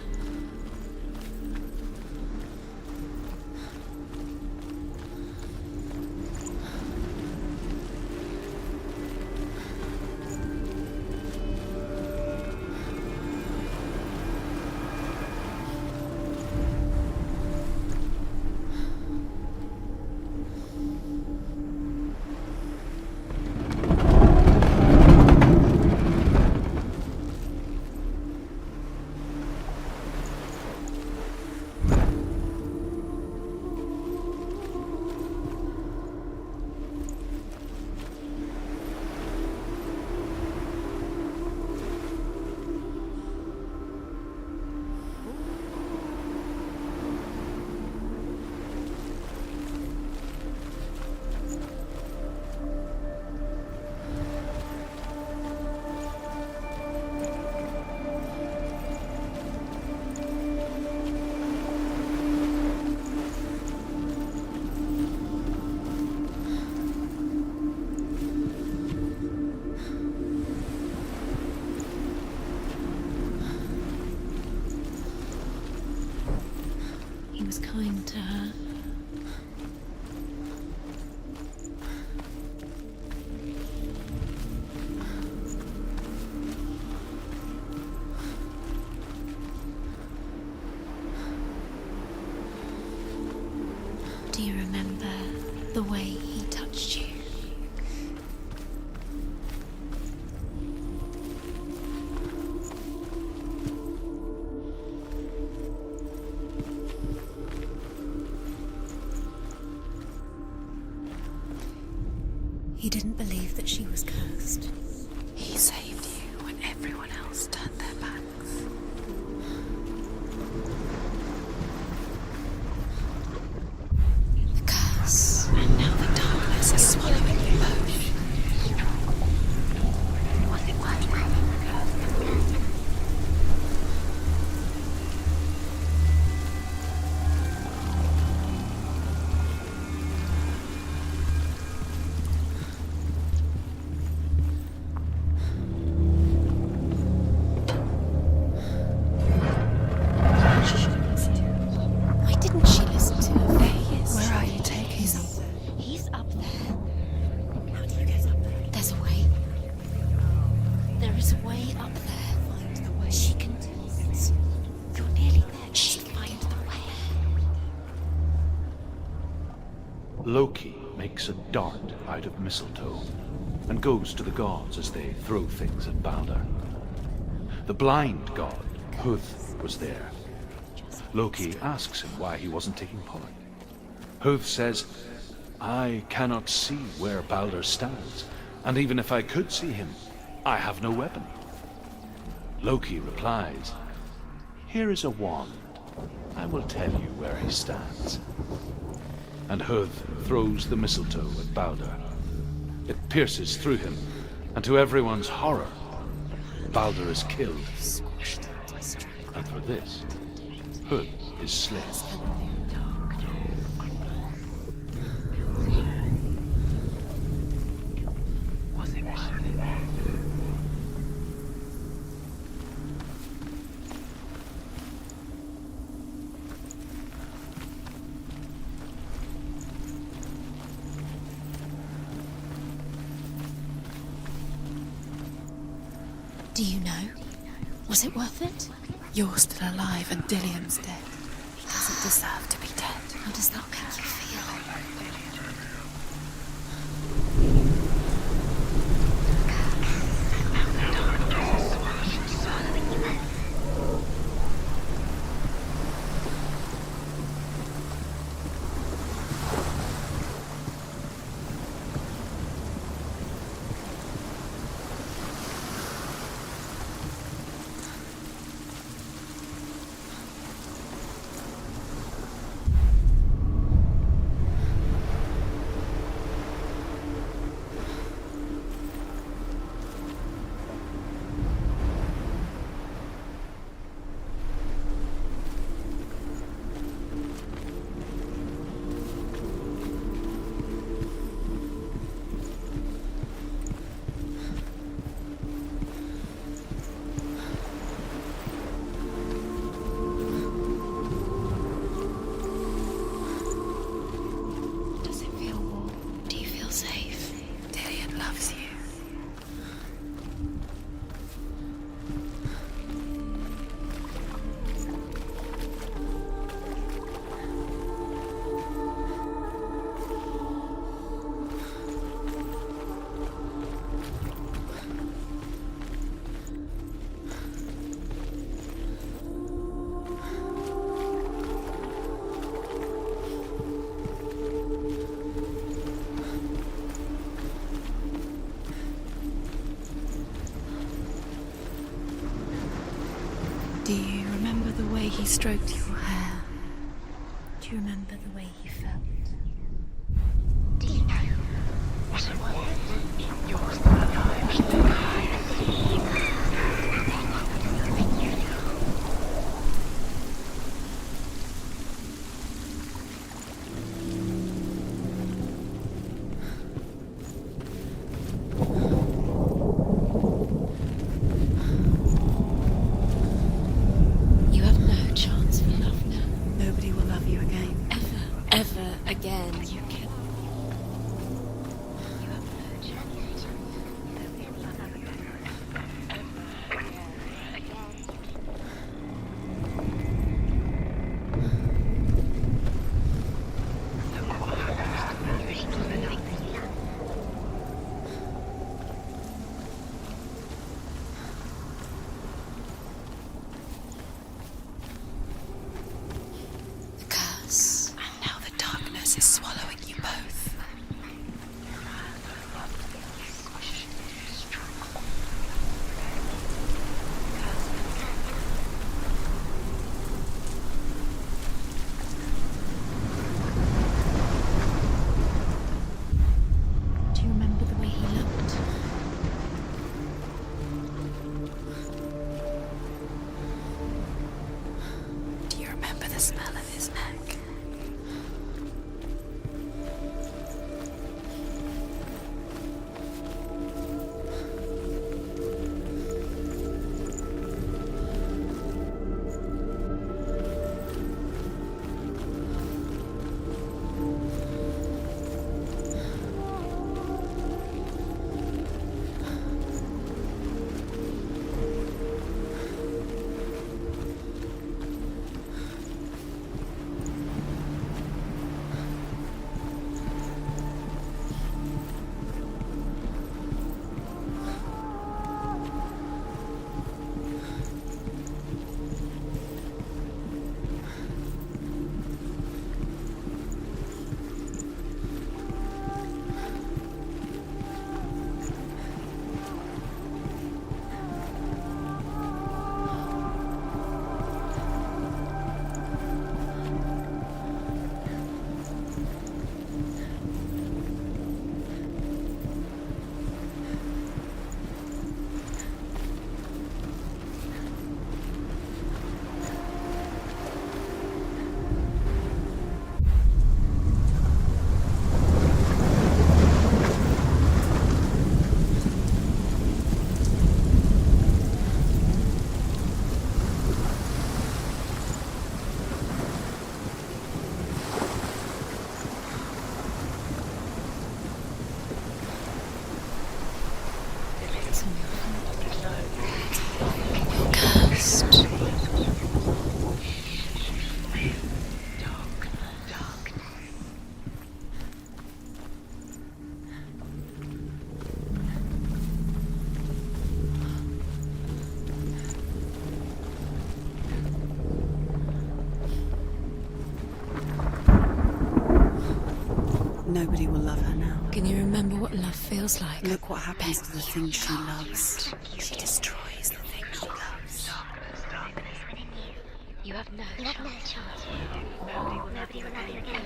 He was kind to her. Do you remember the way he touched you? He didn't believe that she was cursed. He saved you when everyone else turned their backs. The curse, and now the darkness is swallowing you both. Was it worth breaking the curse? Why didn't she listen to him? There he is. Where are you taking He's me? up there. He's up there. How do you get up there? There's a way. There is a way up there. Find the way. She can do it. You're nearly there. Just find the way. Loki makes a dart out of mistletoe. and goes to the gods as they throw things at Balder. The blind god, Huth, was there. Loki asks him why he wasn't taking part. Huth says, "I cannot see where Balder stands, and even if I could see him, I have no weapon." Loki replies, "Here is a wand. I will tell you where he stands." And Huth throws the mistletoe at Balder. It pierces through him, and to everyone's horror, Balder is killed. And for this, Huth is slain. Do you know? Was it worth it? You're still alive and Dillian's dead. He doesn't deserve to be dead. How does that make you feel? Do you remember the way he stroked your hair? Do you remember the way he felt? You have no chance for love now. Nobody will love you again. Ever again. You can. You have no chance. The curse. And now the darkness is swallowing you both. Do you remember the way he looked? Do you remember the smell of his neck? Nobody will love her now. Can you remember what love feels like? Look what happens to the things she loves. She destroys the things she loves. You have no chance. Nobody will love you again.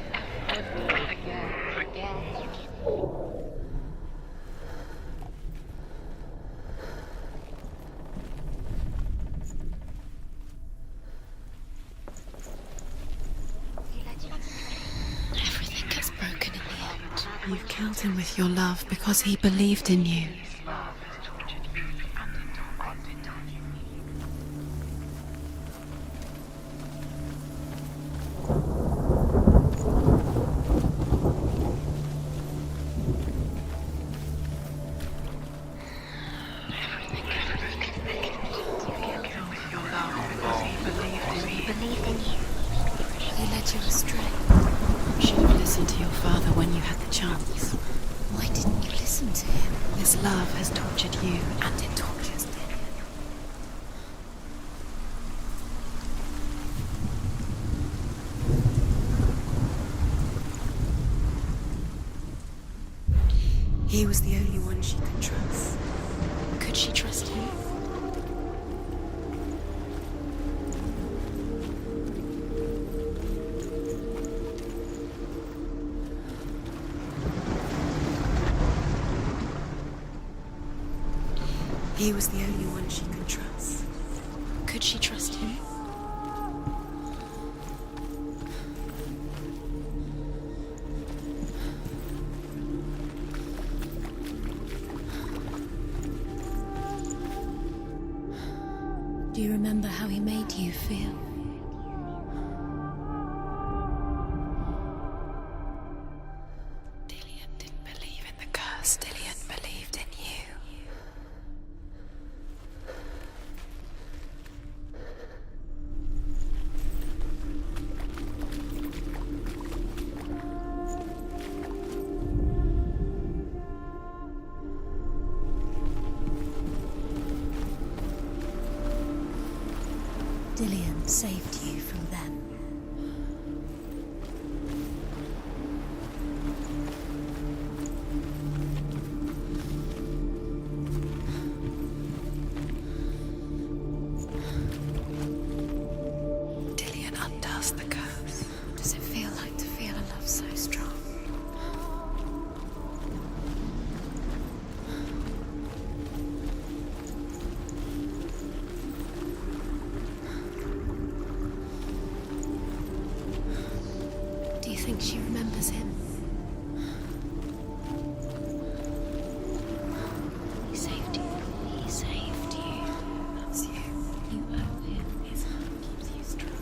Everything gets broken in the end. You've killed him with your love because he believed in you. He led you astray. You should have listened to your father when you had the chance. Why didn't you listen to him? This love has tortured you, and it tortures Dillian. He was the only one she could trust. Could she trust him? He was the only one she could trust. Could she trust him? Do you remember how he made you feel? Dillian didn't believe in the curse. Dillian believed in you. Dillian saved you from them. Dillian undoes the curse. Does it feel like to feel a love so strong? Do you think she remembers him? He saved you. He saved you. That's you. You owe him. His love keeps you strong.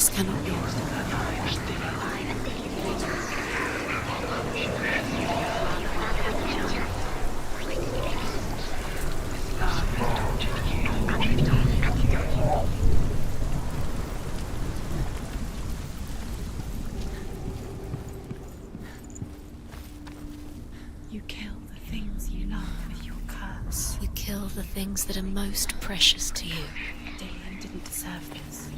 curse cannot be. You kill the things you love with your curse. You kill the things that are most precious to you. Dillian didn't deserve this.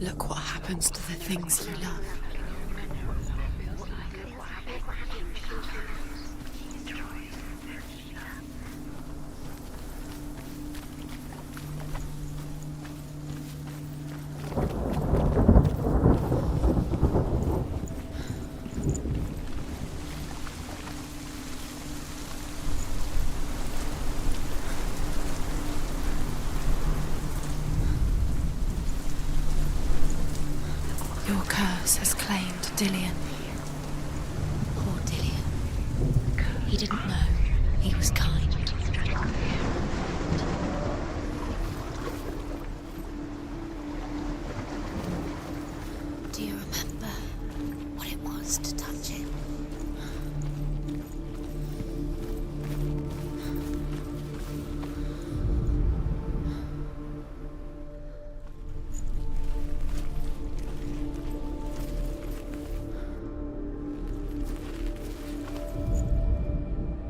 Look what happens to the things you love. Your curse has claimed Dillian. Poor Dillian. He didn't know. He was kind. Do you remember what it was to touch it?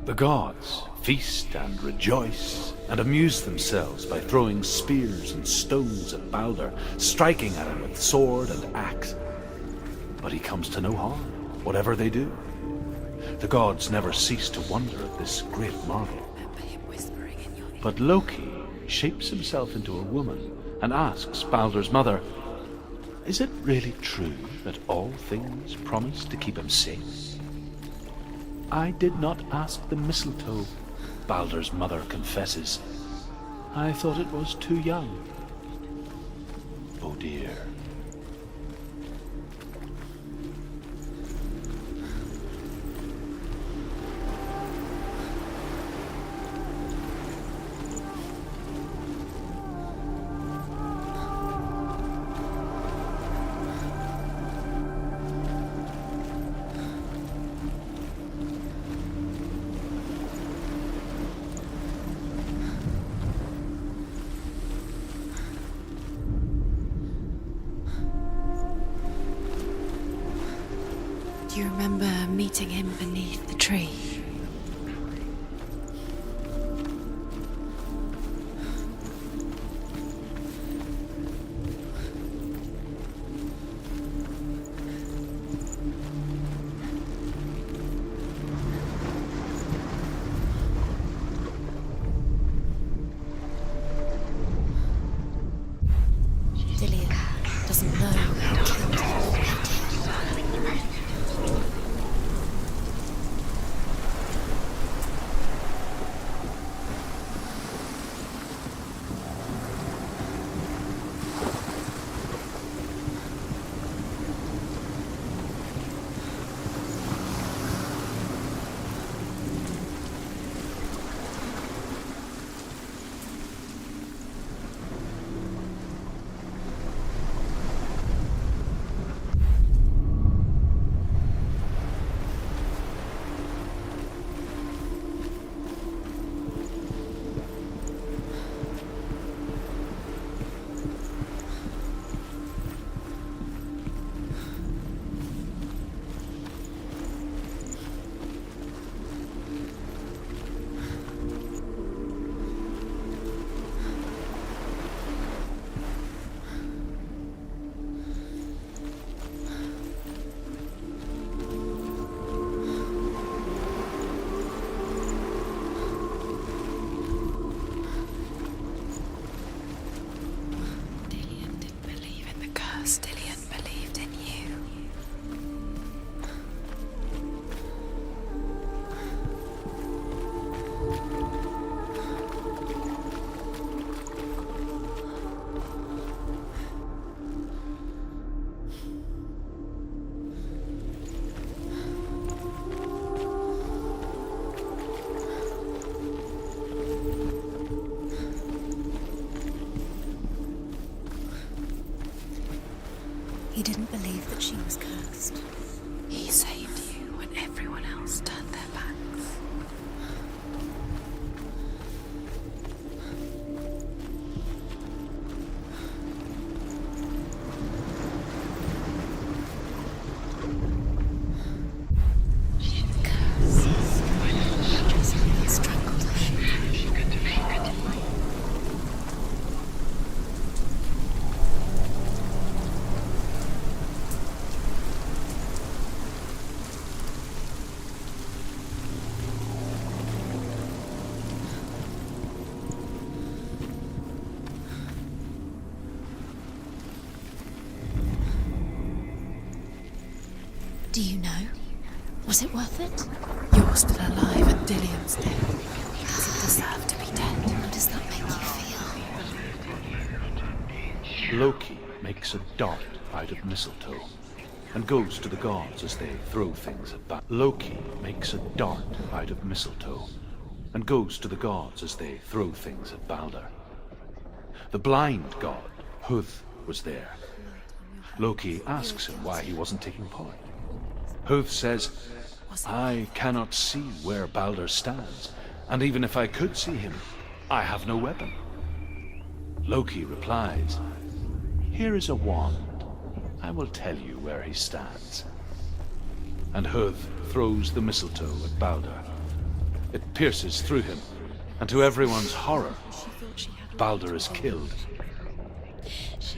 The gods feast and rejoice and amuse themselves by throwing spears and stones at Baldur, striking at him with sword and axe. But he comes to no harm, whatever they do. The gods never cease to wonder at this great marvel. But Loki shapes himself into a woman and asks Baldur's mother, "Is it really true that all things promise to keep him safe?" "I did not ask the mistletoe," Baldur's mother confesses. "I thought it was too young." Oh dear. Do you remember meeting him beneath the tree? Dillian doesn't know who killed him. that she was cursed. He saved you when everyone else turned their backs. Do you know? Was it worth it? You're still alive and Dillian's dead. Does it deserve to be dead? How does that make you feel? Loki makes a dart out of mistletoe and goes to the gods as they throw things at Balder. Loki makes a dart out of mistletoe and goes to the gods as they throw things at Balder. The blind god, Huth, was there. Loki asks him why he wasn't taking part. Huth says, I cannot see where Balder stands, and even if I could see him, I have no weapon. Loki replies, here is a wand. I will tell you where he stands. And Huth throws the mistletoe at Balder. It pierces through him, and to everyone's horror, Balder is killed.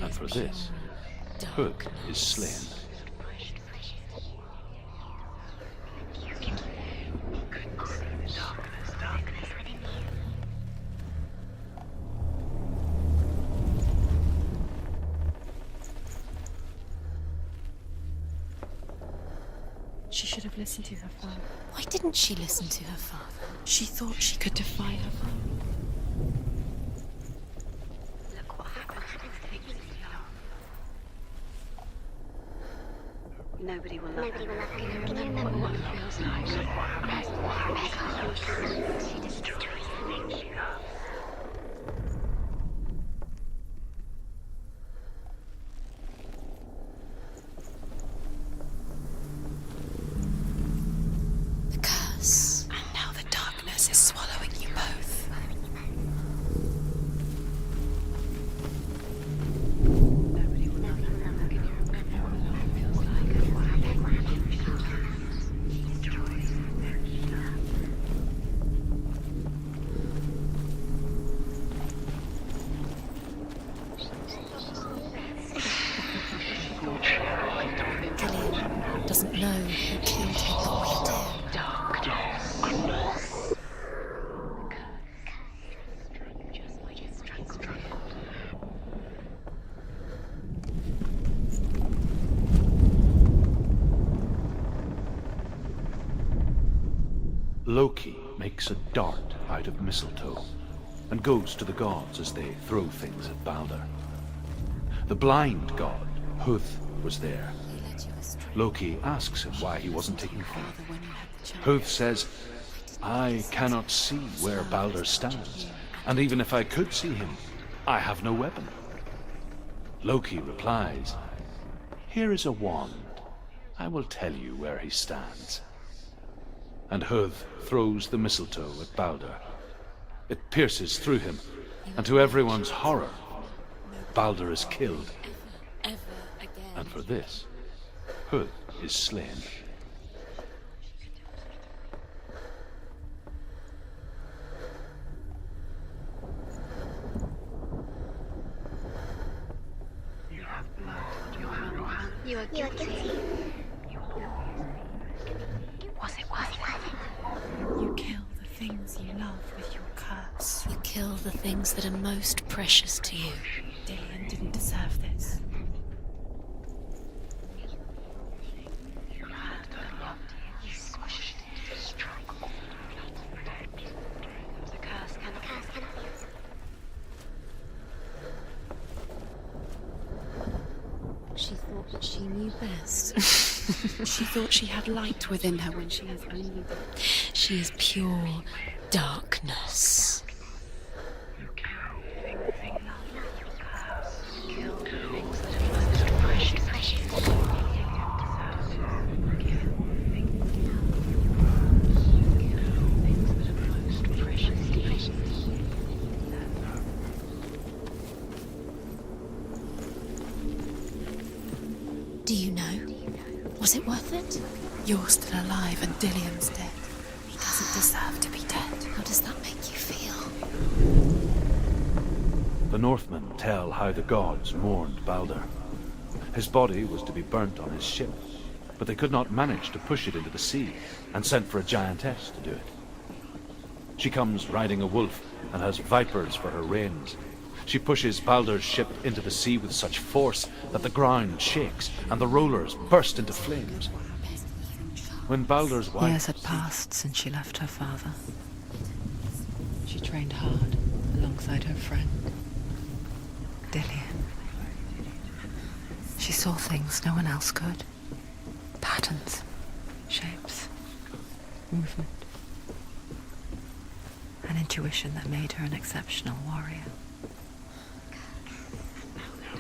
And for this, Huth is slain. She should have listened to her father. Why didn't she listen to her father? She thought she could defy her father. Look what happens when things we love. Nobody will love her. Can you remember what it feels like? She destroys the things she loves. And now the darkness is swallowing you both. Nobody will love her. Can you remember what it feels like? She destroys the things she loves. Gillian doesn't know who killed him, but we do. Loki makes a dart out of mistletoe and goes to the gods as they throw things at Balder. The blind god, Huth, was there. Loki asks him why he wasn't taking part. Huth says, I cannot see where Balder stands, and even if I could see him, I have no weapon. Loki replies, here is a wand. I will tell you where he stands. And Huth throws the mistletoe at Balder. It pierces through him, and to everyone's horror, Balder is killed. And for this, Huth is slain. You have blood on your hands. You are guilty. Was it worth it? You kill the things you love with your curse. You kill the things that are most precious to you. Dillian didn't deserve this. You had a lot. You squished it into struggle. The curse cannot be. She thought that she knew best. She thought she had light within her when she is only... She is pure darkness. You kill the things you love. Your curse. Kill the things that are most precious. Do you know? Was it worth it? You're still alive and Dillian's dead. He doesn't deserve to be dead. How does that make you feel? The Northmen tell how the gods mourned Balder. His body was to be burnt on his ship, but they could not manage to push it into the sea, and sent for a giantess to do it. She comes riding a wolf and has vipers for her reins. She pushes Balder's ship into the sea with such force that the ground shakes and the rollers burst into flames. When Balder's wife... Years had passed since she left her father. She trained hard alongside her friend, Dillian. She saw things no one else could. Patterns, shapes, movement. An intuition that made her an exceptional warrior.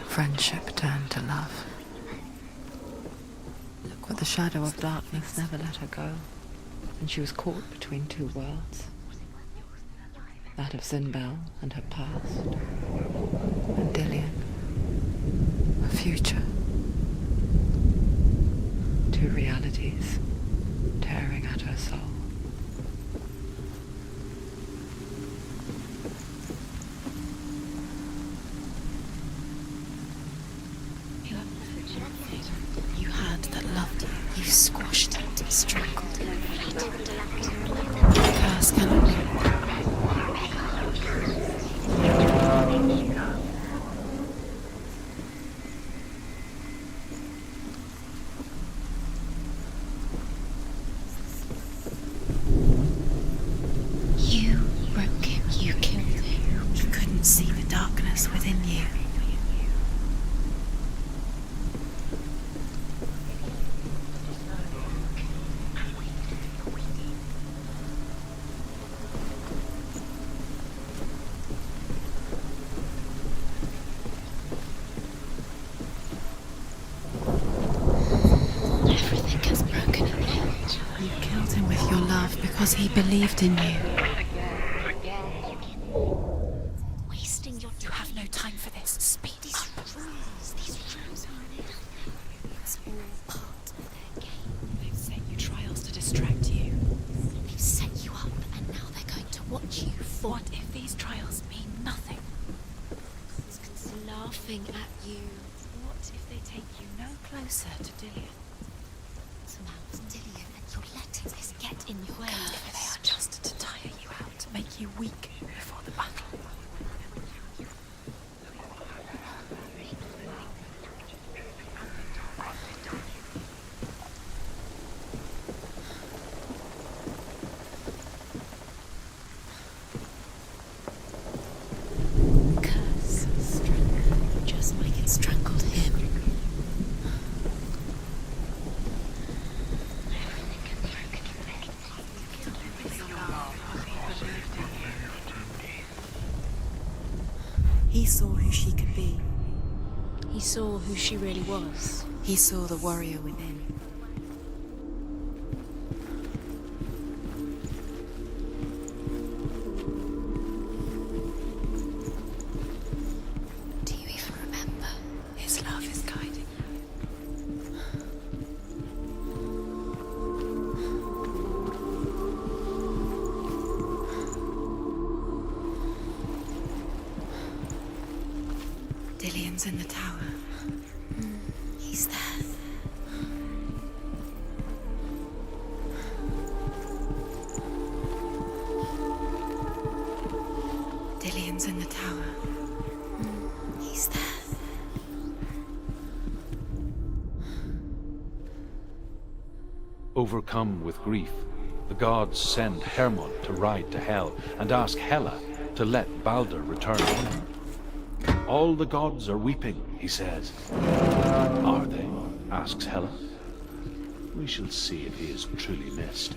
Friendship turned to love. But the shadow of darkness never let her go, and she was caught between two worlds. That of Zinbel and her past, and Dillian, her future. Two realities tearing at her soul. You had that loved you. You squashed it, strangled it. The curse cannot be. You broke him. You killed him. You couldn't see the darkness within you. Because he believed in you. Wasting your time. You have no time for this. Speed up. These rules it's all part of their game. They've set you trials to distract you. They've set you up and now they're going to watch you fall. What if these trials mean nothing? It's laughing at you. What if they take you no closer to Dillian? So now it's Dillian and you're letting this get in your way. If they are just to tire you out, to make you weak before the battle. Curse, strangle, just like it strangled him. He saw who she could be. He saw who she really was. He saw the warrior within. Do you even remember? His love is guiding you. Dillian's in the tower. He's there. Dillian's in the tower. He's there. Overcome with grief, the gods send Hermod to ride to Hell and ask Hela to let Balder return home. All the gods are weeping, he says. Are they? Asks Hela. We shall see if he is truly missed.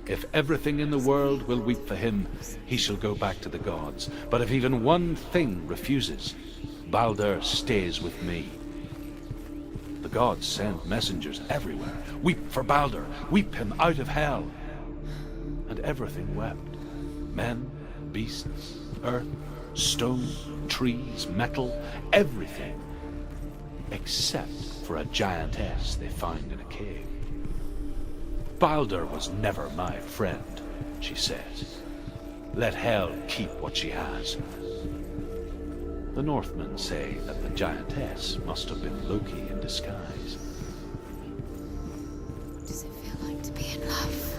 If everything in the world will weep for him, he shall go back to the gods. But if even one thing refuses, Balder stays with me. The gods send messengers everywhere. Weep for Balder, weep him out of Hell. And everything wept. Men, beasts, earth, stone, trees, metal, everything. except for a giantess they found in a cave. Baldur was never my friend, she says. Let Hel keep what she has. The Northmen say that the giantess must have been Loki in disguise. Does it feel like to be in love?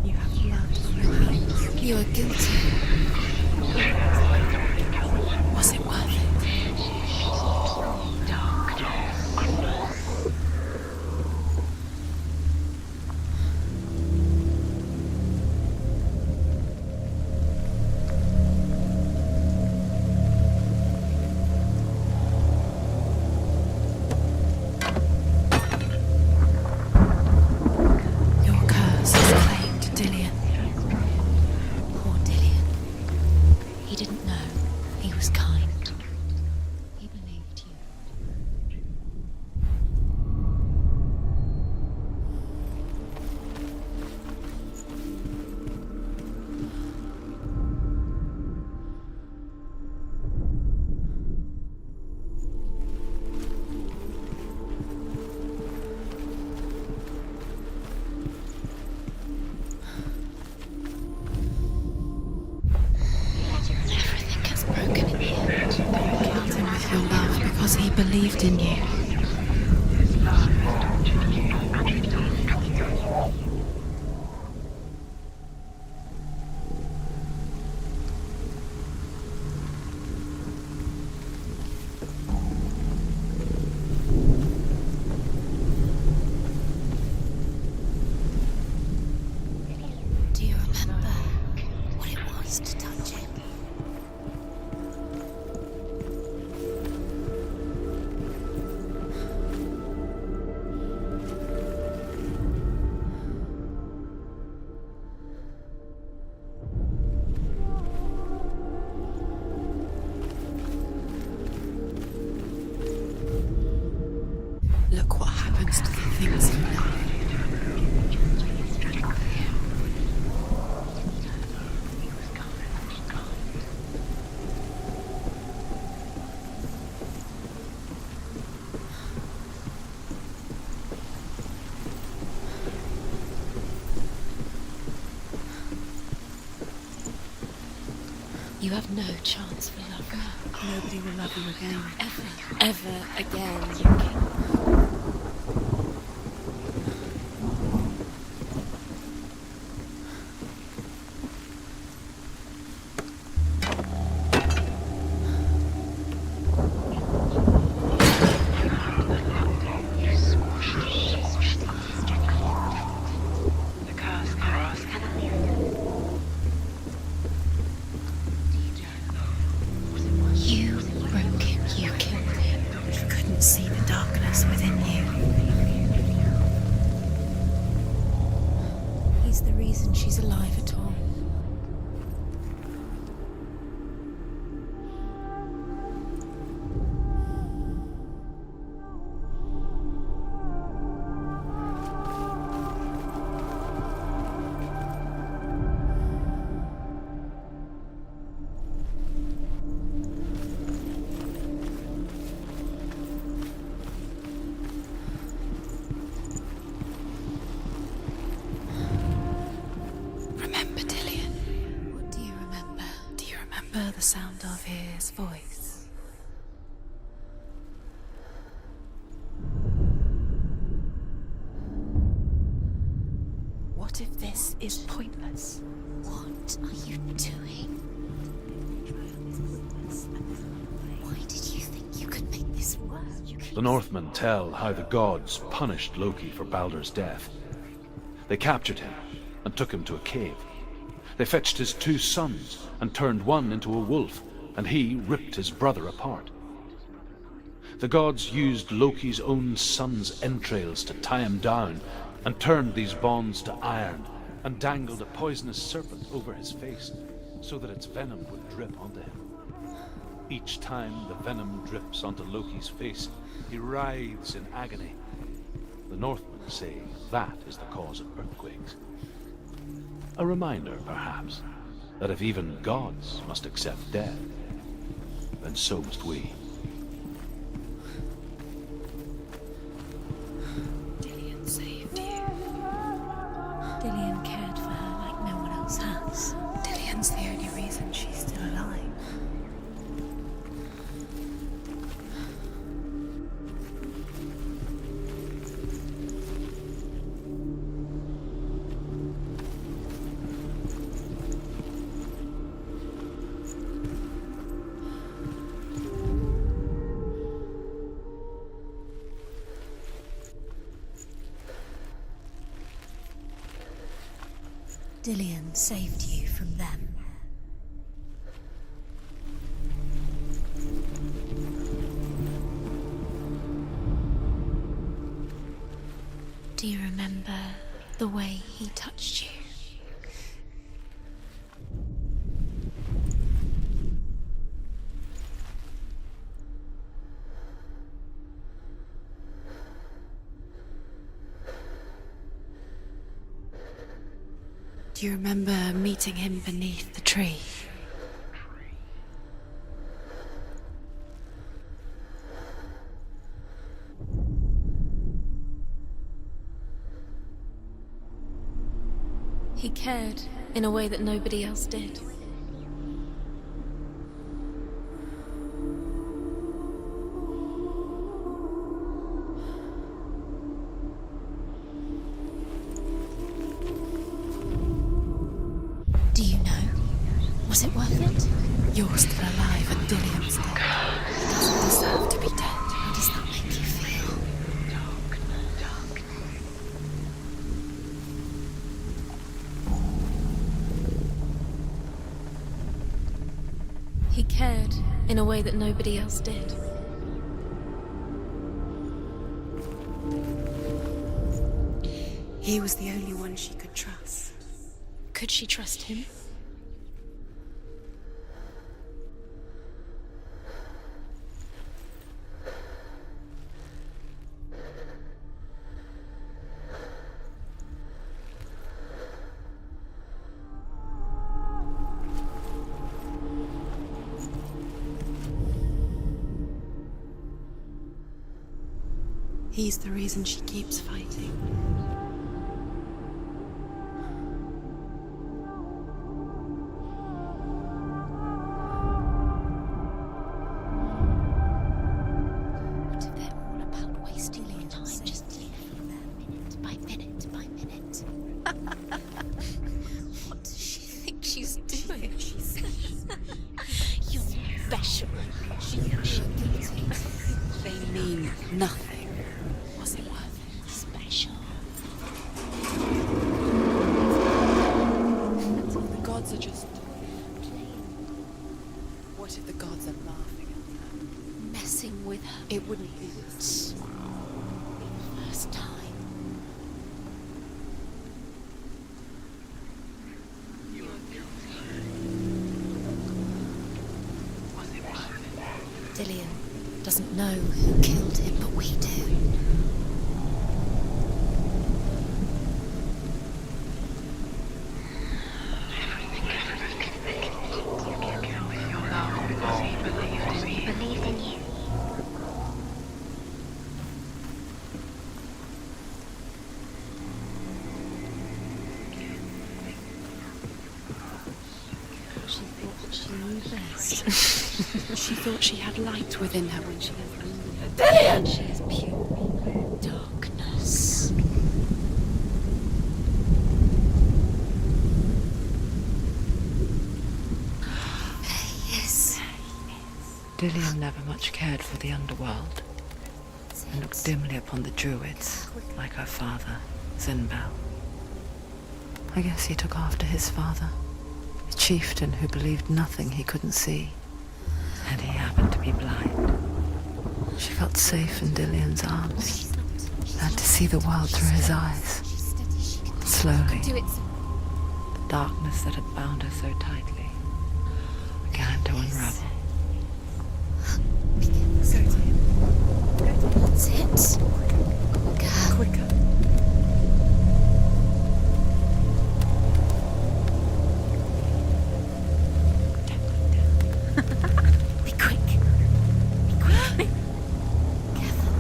You have blood on your hands. You are guilty. Was it worth it? Your curse is claimed to Dillion. Poor Dillion. He didn't know. He was kind. He believed you. Everything gets broken in here. You killed him with your love because he believed in you. Do you remember what it was to touch him? Look what happens to the things you love. You have no chance for love now. Nobody will love you again. Ever again, Yuki. You broke him, you killed him. You couldn't see the darkness within you. He's the reason she's alive at all. Remember Dillion? What do you remember? Do you remember the sound of his voice? What if this is pointless? What are you doing? Why did you think you could make this work? The Northmen tell how the gods punished Loki for Baldur's death. They captured him and took him to a cave. They fetched his 2 sons and turned one into a wolf, and he ripped his brother apart. The gods used Loki's own son's entrails to tie him down and turned these bonds to iron and dangled a poisonous serpent over his face so that its venom would drip onto him. Each time the venom drips onto Loki's face, he writhes in agony. The Northmen say that is the cause of earthquakes. A reminder, perhaps, that if even gods must accept death, then so must we. Dillian saved you. Dillian cared for her like no one else has. Dillian's the only reason she's still alive. Dillian saved you from them. Do you remember the way he touched you? Do you remember meeting him beneath the tree? He cared in a way that nobody else did. Do you know? Was it worth it? You're still alive and Dillian's dead. He doesn't deserve to be dead. How does that make you feel? He cared in a way that nobody else did. He was the only one she could trust. Could she trust him? He's the reason she keeps fighting. What if they're all about wasting your time just living there minute by minute by minute? What does she think she's doing? You're special. She thinks They mean nothing. Was it worth it? Special. The gods are just playing. What if the gods are laughing at her? Messing with her. It wouldn't be this. First time. Dillian doesn't know who killed him, but we do. He believed in you. She thought she knew best. She thought she had light within her when she was Dillian! She is pure darkness. Yes. Dillian never much cared for the underworld, and looked dimly upon the druids, like her father, Zinbel. I guess he took after his father, a chieftain who believed nothing he couldn't see, and he happened to be blind. She felt safe in Dillian's arms, learned to see the world through his eyes. Slowly, Do it. darkness that had bound her so tightly began to unravel. That's it. Quicker. Be quick. Be quick. Careful.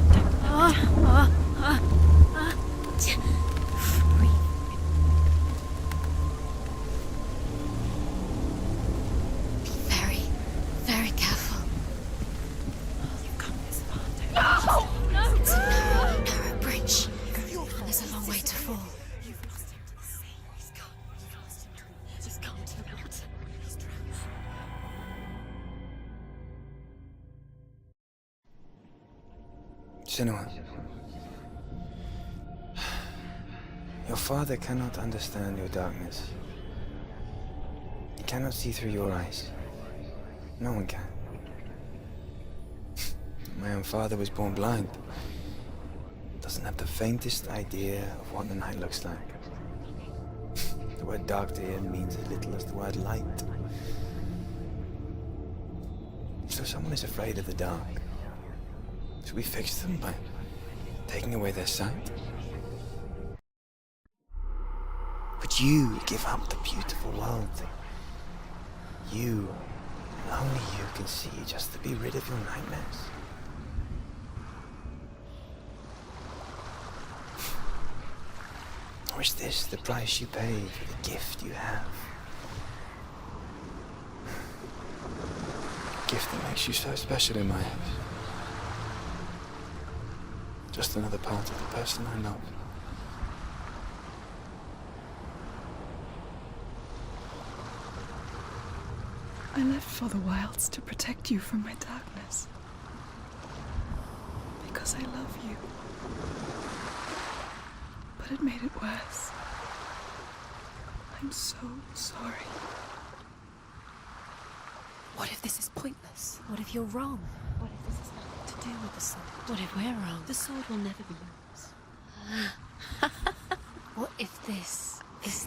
Breathe. Be very, very careful. You've come this far, don't you? Oh, no! It's a narrow bridge. There's a long way to fall. You've lost him to the sea. He's gone. You've lost him to the water. He's gone to the water. He's drowned. Senua, your father cannot understand your darkness. He cannot see through your eyes. No one can. My own father was born blind. Doesn't have the faintest idea of what the night looks like. The word dark to him means as little as the word light. So someone is afraid of the dark. Should we fix them by taking away their sight? Would you give up the beautiful world that you, and only you, can see just to be rid of your nightmares? Or is this the price you pay for the gift you have? A gift that makes you so special in my eyes. Just another part of the person I love. I left for the wilds to protect you from my darkness. Because I love you. But it made it worse. I'm so sorry. What if this is pointless? What if you're wrong? What if this has nothing to do with the sword? What if we're wrong? The sword will never be yours. What if this